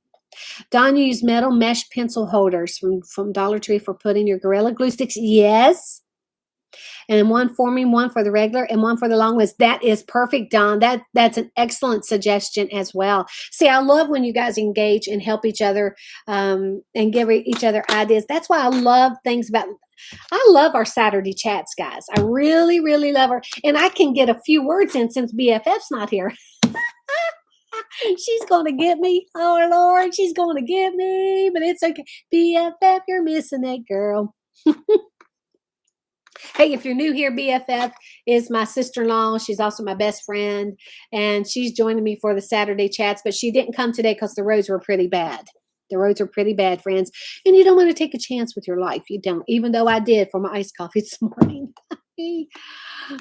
Don, you use metal mesh pencil holders from Dollar Tree for putting your Gorilla Glue sticks. Yes. And one forming, one for the regular and one for the long ones. That is perfect, Don. That's an excellent suggestion as well. See, I love when you guys engage and help each other, and give each other ideas. That's why I love I love our Saturday chats, guys. I really, really love her. And I can get a few words in since BFF's not here. She's going to get me. Oh, Lord, she's going to get me. But it's okay. BFF, you're missing it, girl. Hey, if you're new here, BFF is my sister-in-law. She's also my best friend, and she's joining me for the Saturday chats, but she didn't come today because the roads were pretty bad. The roads are pretty bad, friends, and you don't want to take a chance with your life. You don't, even though I did for my iced coffee this morning.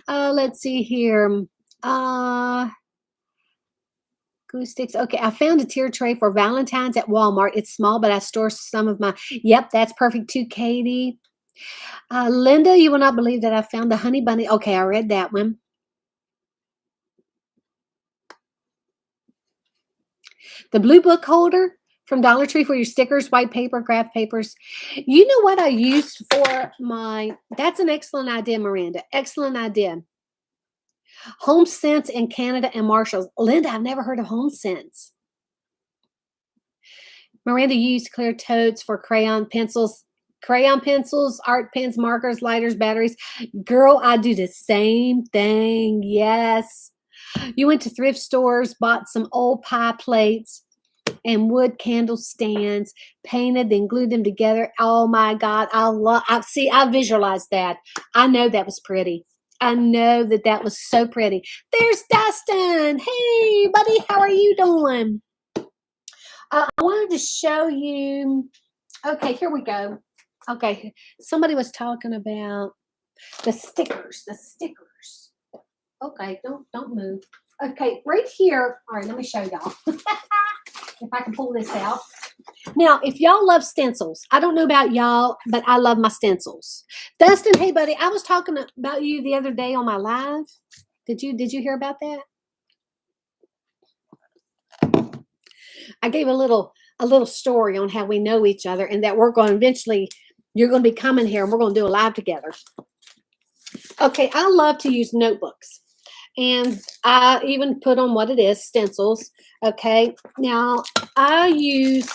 Let's see here. Glue sticks. Okay, I found a tier tray for Valentine's at Walmart. It's small, but I store some of my. Yep, that's perfect too, Katie. Linda, you will not believe that I found the honey bunny. Okay, I read that one. The blue book holder from Dollar Tree for your stickers, white paper, graph papers. You know what I used for that's an excellent idea, Miranda. Excellent idea. Home Sense in Canada and Marshalls. Linda, I've never heard of Home Sense. Miranda used clear totes for crayon pencils, art pens, markers, lighters, batteries. Girl, I do the same thing. Yes. You went to thrift stores, bought some old pie plates and wood candle stands, painted, then glued them together. Oh my God. I visualized that. I know that was pretty. I know that was so pretty. There's Dustin. Hey, buddy, how are you doing? I wanted to show you. Okay, here we go. Okay, somebody was talking about the stickers. Okay, don't move. Okay, right here. All right, let me show y'all. If I can pull this out. Now, if y'all love stencils, I don't know about y'all, but I love my stencils. Dustin, hey buddy, I was talking about you the other day on my live. Did you hear about that? I gave a little story on how we know each other and that we're going to eventually, you're going to be coming here and we're going to do a live together. Okay, I love to use notebooks. And I even put on what it is, stencils. Okay, now I use,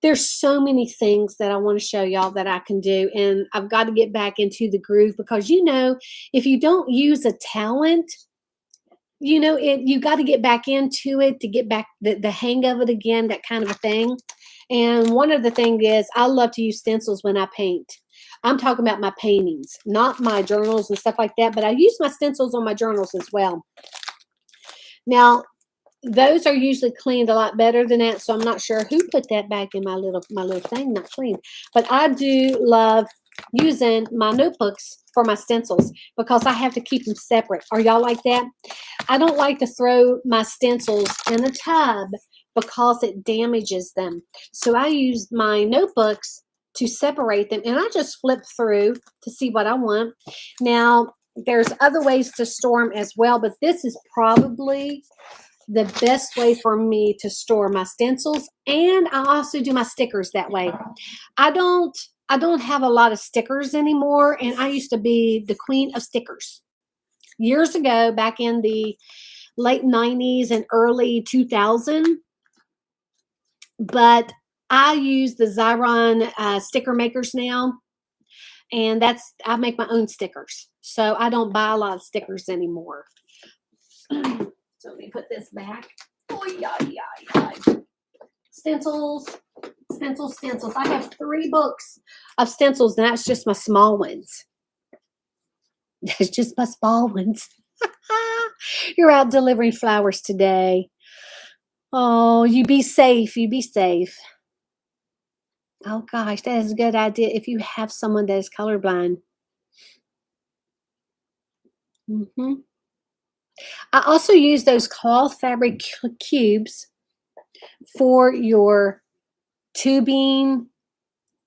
there's so many things that I want to show y'all that I can do. And I've got to get back into the groove because, if you don't use a talent, you got to get back into it to get back the hang of it again, that kind of a thing. And one of the things is I love to use stencils when I paint. I'm talking about my paintings, not my journals and stuff like that, but I use my stencils on my journals as well. Now, those are usually cleaned a lot better than that, so I'm not sure who put that back in my little thing, not clean. But I do love using my notebooks for my stencils because I have to keep them separate. Are y'all like that? I don't like to throw my stencils in a tub because it damages them. So I use my notebooks to separate them, and I just flip through to see what I want. Now, there's other ways to store them as well, but this is probably the best way for me to store my stencils, and I also do my stickers that way. I don't have a lot of stickers anymore, and I used to be the queen of stickers. Years ago, back in the late 90s and early 2000, but I use the Xyron sticker makers now, And I make my own stickers. So I don't buy a lot of stickers anymore. So let me put this back. Oh, yeah. Stencils. I have 3 books of stencils, and that's just my small ones. That's just my small ones. You're out delivering flowers today. Oh, you be safe. You be safe. Oh gosh, that is a good idea if you have someone that is colorblind. I also use those cloth fabric cubes for your tubing,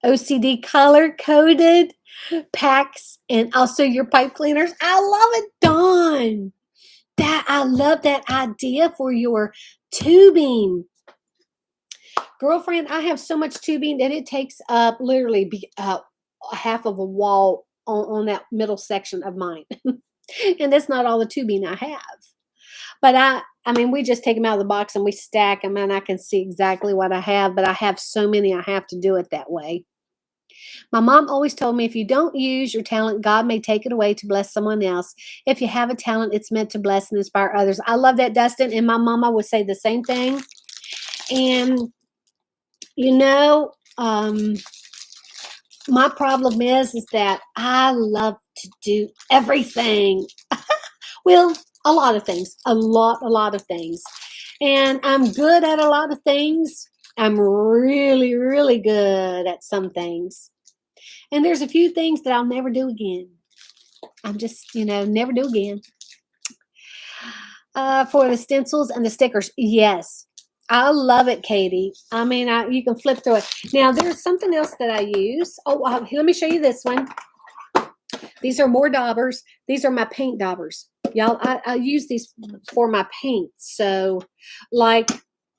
OCD color coded packs, and also your pipe cleaners. I love it, Dawn. I love that idea for your tubing. Girlfriend, I have so much tubing that it takes up literally half of a wall on that middle section of mine. And that's not all the tubing I have. But I mean, we just take them out of the box and we stack them, and I can see exactly what I have, but I have so many I have to do it that way. My mom always told me, if you don't use your talent, God may take it away to bless someone else. If you have a talent, it's meant to bless and inspire others. I love that, Dustin, and my mama would say the same thing. And, you know, my problem is that I love to do everything. Well, a lot of things, a lot of things. And I'm good at a lot of things. I'm really, really good at some things. And there's a few things that I'll never do again. I'm just, never do again. For the stencils and the stickers, yes. I love it, Katie. I mean, you can flip through it. Now, there's something else that I use. Oh, let me show you this one. These are more daubers. These are my paint daubers. Y'all, I use these for my paints. So, like,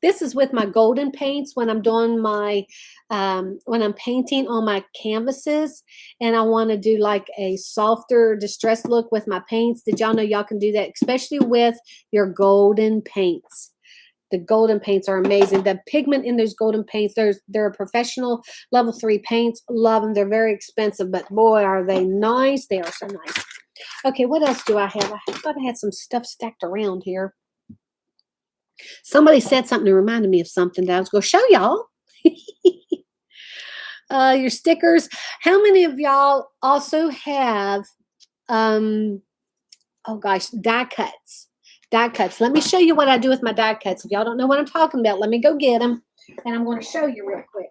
this is with my golden paints when I'm doing when I'm painting on my canvases, and I want to do like a softer distressed look with my paints. Did y'all know y'all can do that, especially with your golden paints? The golden paints are amazing. The pigment in those golden paints, they're professional level 3 paints. Love them. They're very expensive, but boy, are they nice. They are so nice. Okay, what else do I have? I thought I had some stuff stacked around here. Somebody said something that reminded me of something that I was going to show y'all. Your stickers. How many of y'all also have, oh gosh, die cuts? Die cuts. Let me show you what I do with my die cuts. If y'all don't know what I'm talking about, let me go get them, and I'm going to show you real quick.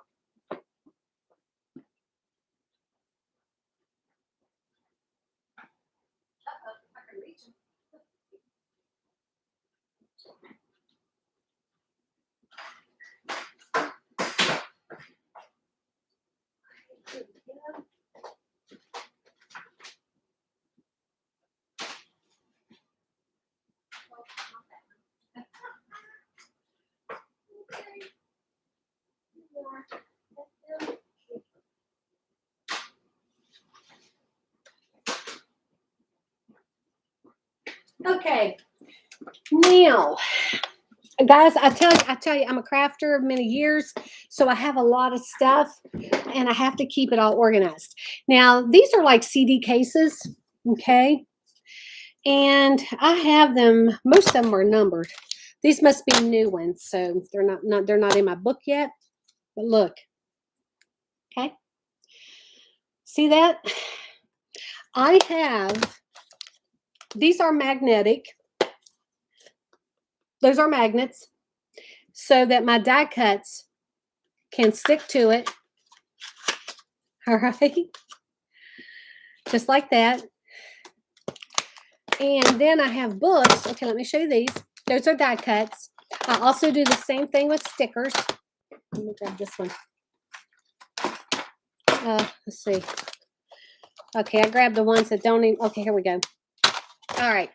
Okay, now, guys, I tell you, I'm a crafter of many years, so I have a lot of stuff, and I have to keep it all organized. Now, these are like CD cases, okay, and I have them. Most of them are numbered. These must be new ones, so they're not in my book yet. But look, okay, see that? I have. These are magnetic. Those are magnets, so that my die cuts can stick to it. All right, just like that. And then I have books. Okay, let me show you these. Those are die cuts. I also do the same thing with stickers. Let me grab this one. Let's see. Okay, I grabbed the ones that don't even. Okay, here we go. All right.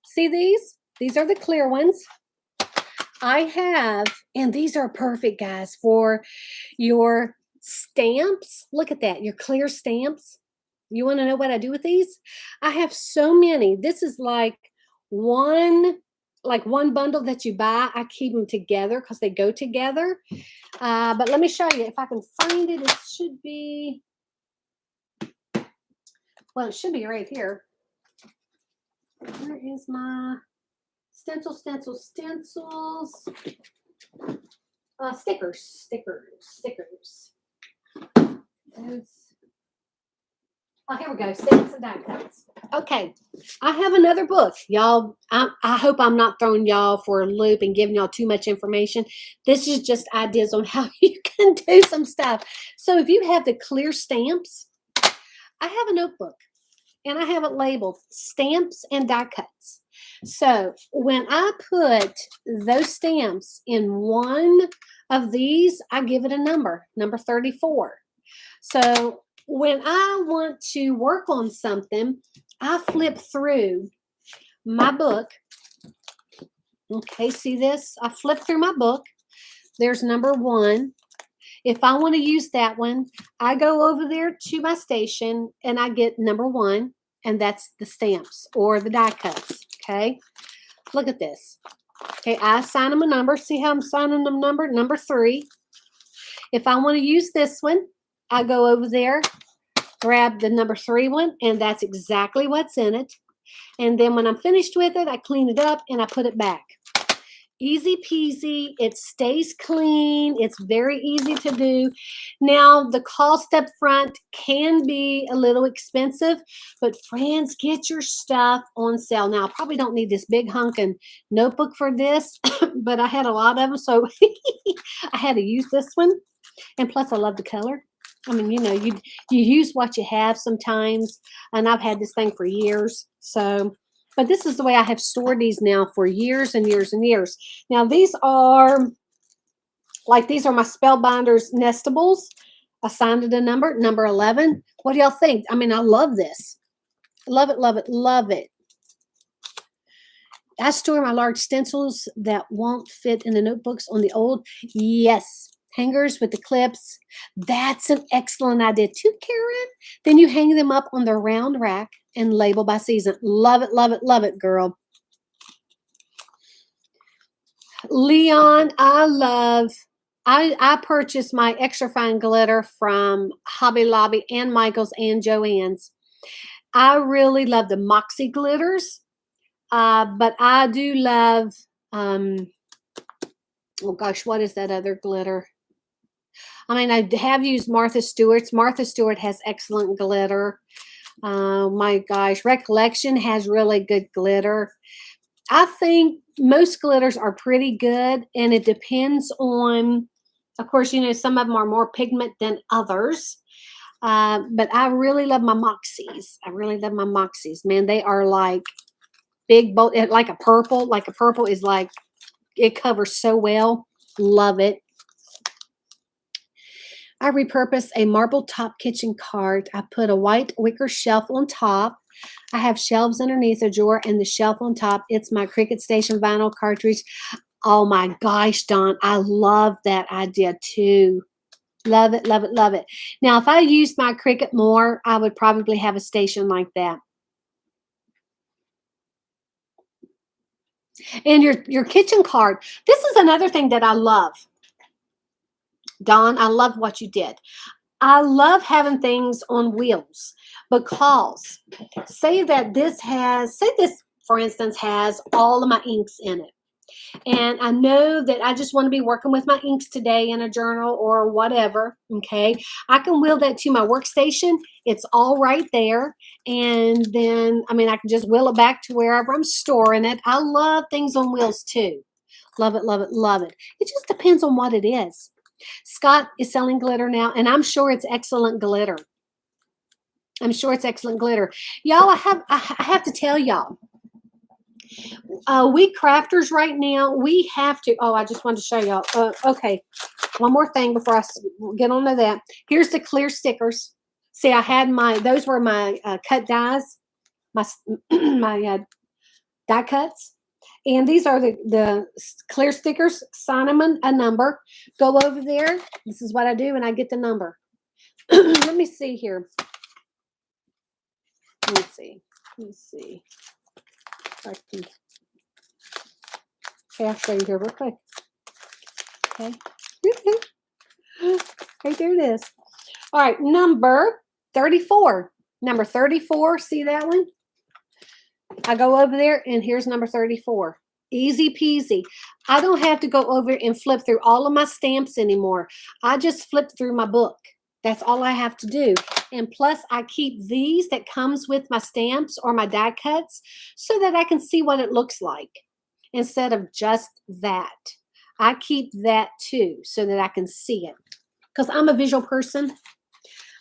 See these? These are the clear ones. I have, and these are perfect, guys, for your stamps. Look at that, your clear stamps. You want to know what I do with these? I have so many. This is like one bundle that you buy. I keep them together because they go together. But let me show you if I can find it. It should be. Well, it should be right here. Where is my stencils? Stickers. Those. Oh, here we go. Stamps and die cuts. Okay, I have another book, y'all. I hope I'm not throwing y'all for a loop and giving y'all too much information. This is just ideas on how you can do some stuff. So if you have the clear stamps, I have a notebook and I have it labeled stamps and die cuts. So when I put those stamps in one of these, I give it a number 34. So when I want to work on something, I flip through my book. Okay, see this? I flip through my book. There's number 1. If I want to use that one, I go over there to my station and I get number 1, and that's the stamps or the die cuts. Okay, look at this. Okay, I assign them a number. See how I'm assigning them number 3. If I want to use this one, I go over there, grab the number 3 one, and that's exactly what's in it. And then when I'm finished with it, I clean it up and I put it back. Easy peasy. It stays clean. It's very easy to do. Now, the cost up front can be a little expensive, but friends, get your stuff on sale. Now, I probably don't need this big hunkin' notebook for this, but I had a lot of them, so I had to use this one. And plus, I love the color. I mean, you know, you use what you have sometimes, and I've had this thing for years. So, but this is the way I have stored these now for years and years and years. Now, these are my Spellbinders Nestables. Assigned it a number 11. What do y'all think? I mean, I love this. Love it, love it, love it. I store my large stencils that won't fit in the notebooks on the old. Yes. Hangers with the clips. That's an excellent idea too, Karen. Then you hang them up on the round rack and label by season. Love it, love it, love it, girl. Leon, I purchased my extra fine glitter from Hobby Lobby and Michael's and Joann's. I really love the Moxie glitters, but I do love, oh gosh, what is that other glitter? I mean, I have used Martha Stewart's. Martha Stewart has excellent glitter. My gosh, Recollection has really good glitter. I think most glitters are pretty good, and it depends on, of course, you know, some of them are more pigment than others. But I really love my Moxies. I really love my Moxies. Man, they are like big, like a purple. Like a purple is like, it covers so well. Love it. I repurposed a marble top kitchen cart. I put a white wicker shelf on top. I have shelves underneath a drawer and the shelf on top. It's my Cricut Station vinyl cartridge. Oh my gosh, Dawn, I love that idea too. Love it, love it, love it. Now, if I used my Cricut more, I would probably have a station like that. And your kitchen cart. This is another thing that I love. Dawn, I love what you did. I love having things on wheels because say this, for instance, has all of my inks in it. And I know that I just want to be working with my inks today in a journal or whatever, okay? I can wheel that to my workstation. It's all right there. And then, I mean, I can just wheel it back to wherever I'm storing it. I love things on wheels too. Love it, love it, love it. It just depends on what it is. Scott is selling glitter now, and I'm sure it's excellent glitter. I'm sure it's excellent glitter. Y'all, I have to tell y'all, we crafters right now, we have to, I just wanted to show y'all. Okay, one more thing before I get on to that. Here's the clear stickers. See, I had those were my cut dies, my die cuts. And these are the clear stickers. Sign them a number. Go over there. This is what I do, and I get the number. Let me see here. Let me see. Okay, I'll show you here real quick. Okay. Right there it is. All right, number 34. Number 34, see that one? I go over there and here's number 34. Easy peasy. I don't have to go over and flip through all of my stamps anymore. I just flip through my book. That's all I have to do. And plus I keep these that comes with my stamps or my die cuts so that I can see what it looks like instead of just that. I keep that too so that I can see it because I'm a visual person.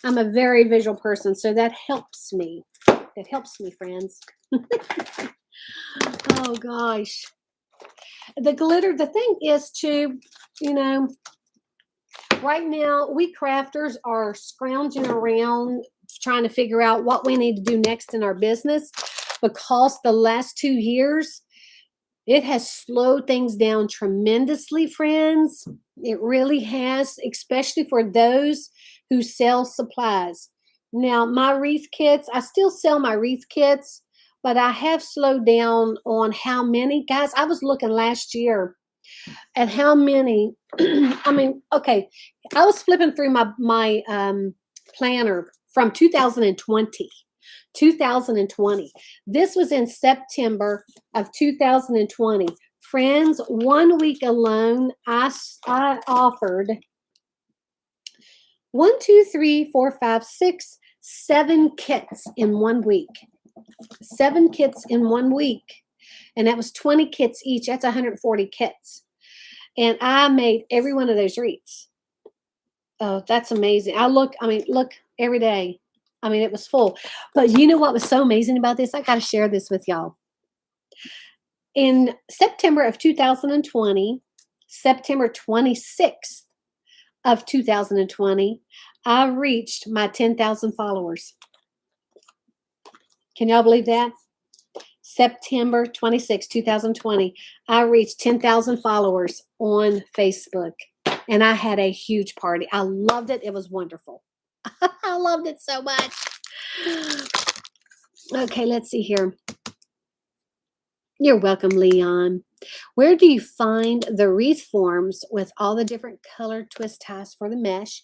I'm a very visual person, so that helps me. That helps me, friends. Oh gosh. The glitter, the thing is to, you know, right now we crafters are scrounging around trying to figure out what we need to do next in our business because the last 2 years it has slowed things down tremendously, friends. It really has, especially for those who sell supplies. Now, my wreath kits, I still sell my wreath kits, but I have slowed down on how many. Guys, I was looking last year at how many. I mean, okay, I was flipping through my planner from 2020. 2020. This was in September of 2020. Friends, 1 week alone, I offered 1, 2, 3, 4, 5, 6, 7 kits in 1 week. 7 kits in 1 week. And that was 20 kits each. That's 140 kits. And I made every one of those wreaths. Oh, that's amazing. look every day. I mean, it was full. But you know what was so amazing about this? I got to share this with y'all. In September of 2020, September 26th of 2020, I reached my 10,000 followers. Can y'all believe that? September 26, 2020, I reached 10,000 followers on Facebook. And I had a huge party. I loved it. It was wonderful. I loved it so much. Okay, let's see here. You're welcome, Leon. Where do you find the wreath forms with all the different colored twist ties for the mesh?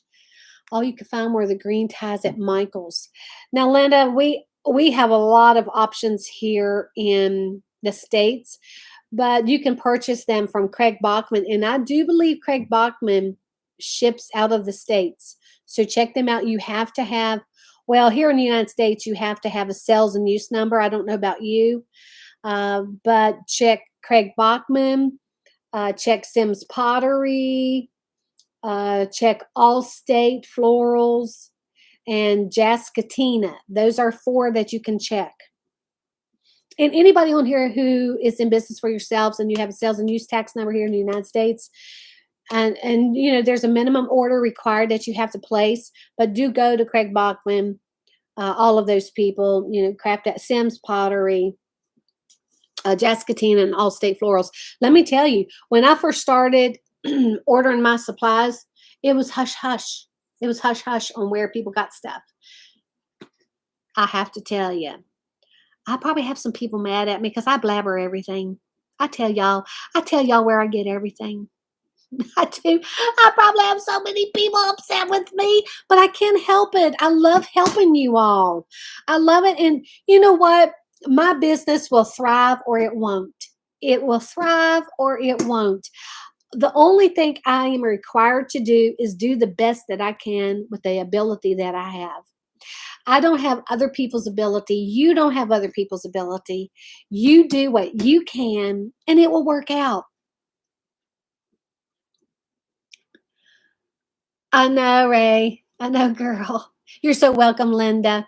All you can find were the green ties at Michael's. Now, Linda, we have a lot of options here in the States, but you can purchase them from Craig Bachman. And I do believe Craig Bachman ships out of the States. So check them out. You have to have, well, here in the United States, you have to have a sales and use number. I don't know about you, but check Craig Bachman, check Sims Pottery, check Allstate Florals, and Jascatina. Those are 4 that you can check. And anybody on here who is in business for yourselves and you have a sales and use tax number here in the United States, and you know, there's a minimum order required that you have to place, but do go to Craig Bachman, all of those people, you know, Craft at Sims Pottery, Jascatina, and Allstate Florals. Let me tell you, when I first started ordering my supplies, it was hush hush. It was hush hush on where people got stuff. I have to tell you, I probably have some people mad at me because I blabber everything. I tell y'all where I get everything. I do. I probably have so many people upset with me, but I can't help it. I love helping you all. I love it. And you know what? My business will thrive or it won't. It will thrive or it won't. The only thing I am required to do is do the best that I can with the ability that I have. I don't have other people's ability. You don't have other people's ability. You do what you can, and it will work out. I know, Ray. I know, girl. You're so welcome, Linda.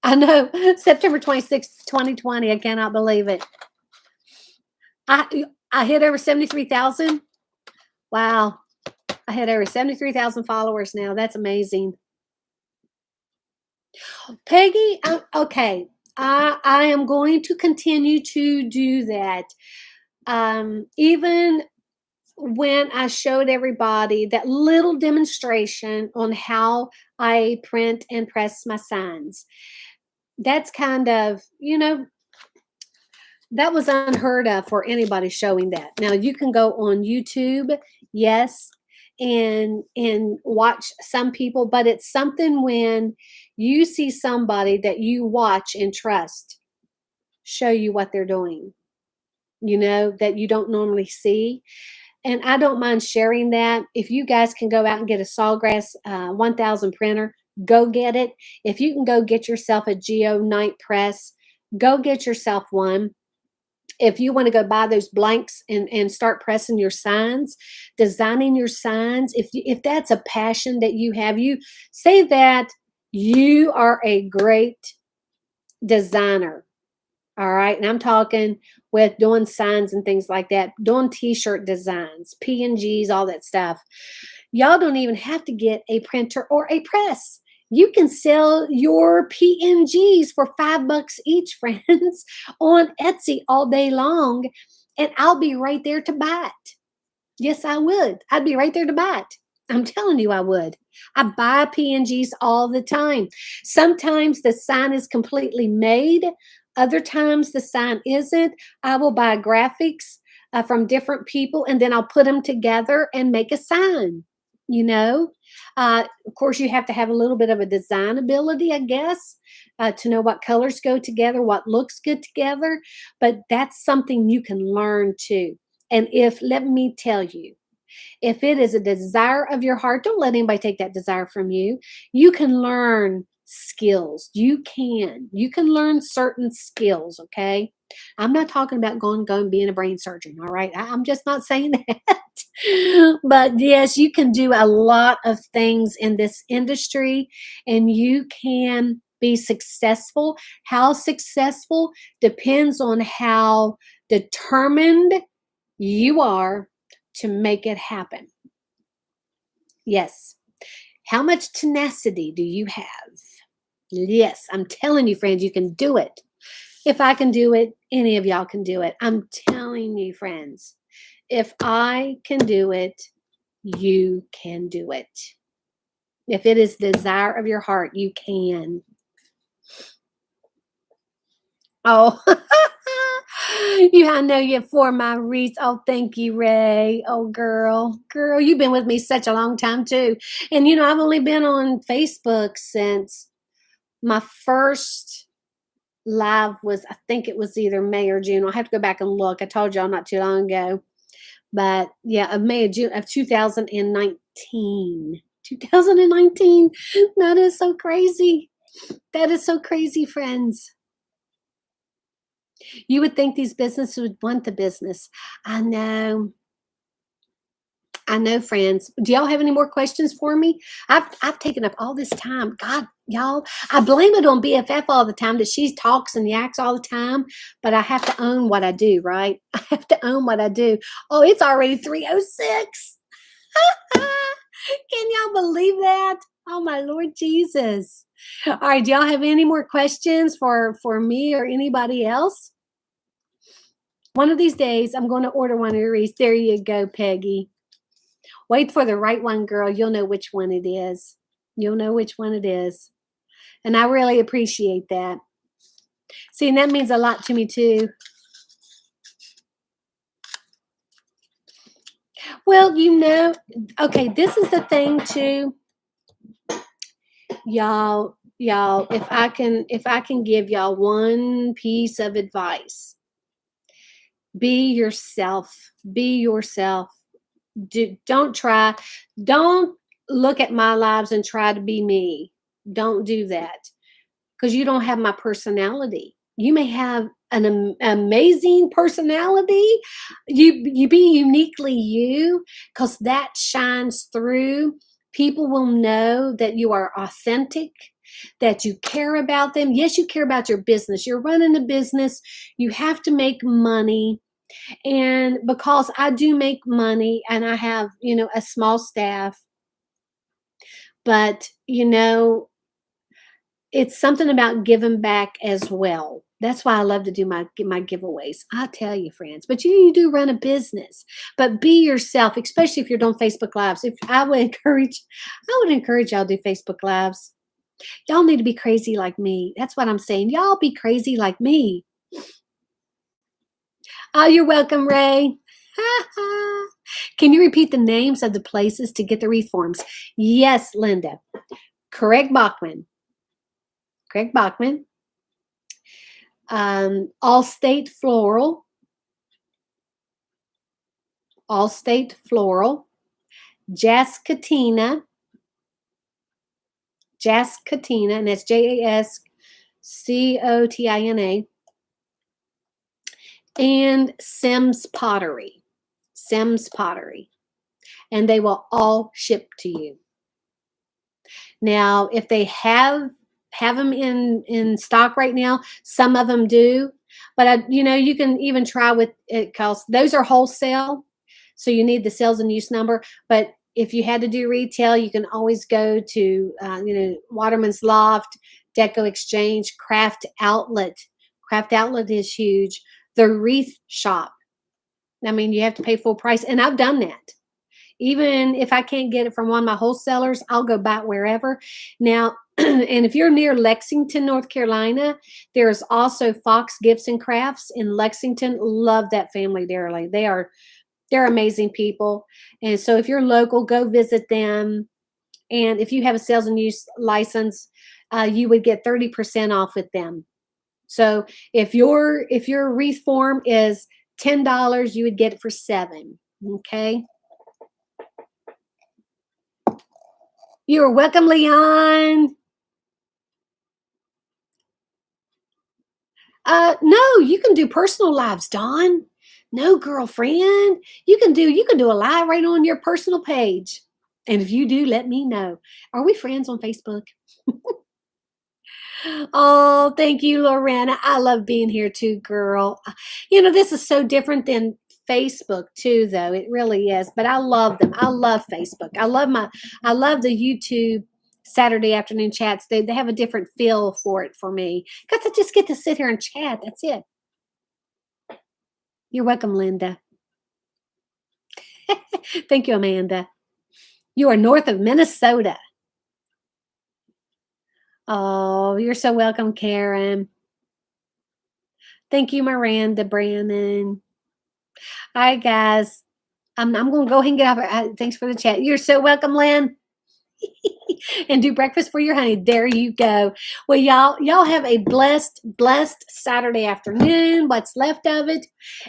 I know. September 26th, 2020. I cannot believe it. I hit over 73,000. Wow. I hit over 73,000 followers now. That's amazing. Peggy, okay. I am going to continue to do that. Even when I showed everybody that little demonstration on how I print and press my signs, that's kind of, you know, that was unheard of for anybody showing that. Now you can go on YouTube. Yes, and watch some people, but it's something when you see somebody that you watch and trust show you what they're doing, that you don't normally see. And I don't mind sharing that. If you guys can go out and get a Sawgrass 1000 printer, go get it. If you can go get yourself a Geo Night press, go get yourself one. If you want to go buy those blanks and start pressing your signs, designing your signs, if that's a passion that you have, you say that you are a great designer. All right. And I'm talking with doing signs and things like that, doing t-shirt designs, PNGs, all that stuff. Y'all don't even have to get a printer or a press. You can sell your PNGs for $5 each, friends, on Etsy all day long, and I'll be right there to buy it. Yes, I would. I'd be right there to buy it. I'm telling you, I would. I buy PNGs all the time. Sometimes the sign is completely made. Other times the sign isn't. I will buy graphics from different people, and then I'll put them together and make a sign. Of course, you have to have a little bit of a design ability, I guess, to know what colors go together, what looks good together. But that's something you can learn too. And let me tell you, if it is a desire of your heart, don't let anybody take that desire from you. You can learn skills. You can learn certain skills. Okay. I'm not talking about going being a brain surgeon. All right. I'm just not saying that. But yes, you can do a lot of things in this industry, and you can be successful. How successful depends on how determined you are to make it happen. Yes. How much tenacity do you have? Yes, I'm telling you, friends, you can do it. If I can do it, any of y'all can do it. I'm telling you, friends, if I can do it, you can do it. If it is the desire of your heart, you can. Oh, I know you for my wreath. Oh, thank you, Ray. Oh, girl, you've been with me such a long time too. And I've only been on Facebook since my first live was, I think it was either May or June. I'll have to go back and look. I told y'all not too long ago. But yeah, of May or June of 2019. 2019. That is so crazy. That is so crazy, friends. You would think these businesses would want the business. I know, friends. Do y'all have any more questions for me? I've taken up all this time. God, y'all, I blame it on BFF all the time that she talks and yaks all the time, but I have to own what I do, right? I have to own what I do. Oh, it's already 3:06. Can y'all believe that? Oh, my Lord Jesus. All right, do y'all have any more questions for me or anybody else? One of these days, I'm going to order one of your wreaths. There you go, Peggy. Wait for the right one, girl. You'll know which one it is. You'll know which one it is. And I really appreciate that. See, and that means a lot to me, too. Well, okay, this is the thing, too. Y'all, if I can give y'all one piece of advice, be yourself. Be yourself. Don't look at my lives and try to be me. Don't do that, because you don't have my personality. You may have an amazing personality. You be uniquely you, because that shines through. People will know that you are authentic, that you care about them. Yes, you care about your business. You're running a business. You have to make money. And because I do make money and I have, a small staff, but, it's something about giving back as well. That's why I love to do my giveaways. I tell you, friends, but you do run a business, but be yourself, especially if you're doing Facebook Lives. I would encourage y'all to do Facebook Lives. Y'all need to be crazy like me. That's what I'm saying. Y'all be crazy like me. Oh, you're welcome, Ray. Can you repeat the names of the places to get the wreath forms? Yes, Linda. Craig Bachman. Craig Bachman. Allstate Floral. Allstate Floral. Jascatina. Jascatina, and that's Jascotina. And Sims Pottery. Sims Pottery. And they will all ship to you. Now, if they have them in stock right now, some of them do, but you can even try with it because those are wholesale, so you need the sales and use number. But if you had to do retail, you can always go to Waterman's Loft, Deco Exchange, Craft Outlet. Craft Outlet is huge. The Wreath Shop. I mean, you have to pay full price, and I've done that. Even if I can't get it from one of my wholesalers, I'll go buy it wherever. Now, and if you're near Lexington, North Carolina, there's also Fox Gifts and Crafts in Lexington. Love that family dearly. They're amazing people. And so if you're local, go visit them. And if you have a sales and use license, you would get 30% off with them. So if your wreath form is $10, you would get it for $7. Okay. You're welcome, Leon. No, you can do personal lives, Dawn. No, girlfriend. You can do a live right on your personal page. And if you do, let me know. Are we friends on Facebook? Oh, thank you, Lorena. I love being here too, girl. This is so different than Facebook too, though. It really is. But I love them. I love Facebook. I love the YouTube Saturday afternoon chats. They have a different feel for it for me. Because I just get to sit here and chat. That's it. You're welcome, Linda. Thank you, Amanda. You are north of Minnesota. Oh, you're so welcome, Karen. Thank you, Miranda, Brandon. All right, guys. I'm going to go ahead and get off. Thanks for the chat. You're so welcome, Lynn. And do breakfast for your honey. There you go. Well, y'all have a blessed Saturday afternoon, what's left of it.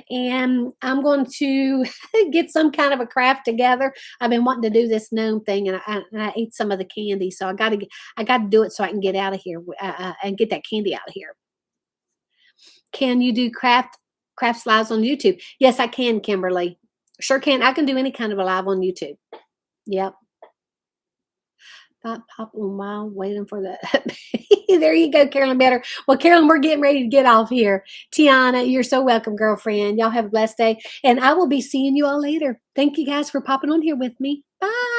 And I'm going to get some kind of a craft together. I've been wanting to do this gnome thing, and I ate some of the candy, so I got to do it so I can get out of here and get that candy out of here. Can you do craft lives on YouTube? Yes, I can, Kimberly. Sure can. I can do any kind of a live on YouTube. Yep. Thought pop a while waiting for that. There you go, Carolyn Better. Well, Carolyn, we're getting ready to get off here. Tiana, you're so welcome, girlfriend. Y'all have a blessed day. And I will be seeing you all later. Thank you guys for popping on here with me. Bye.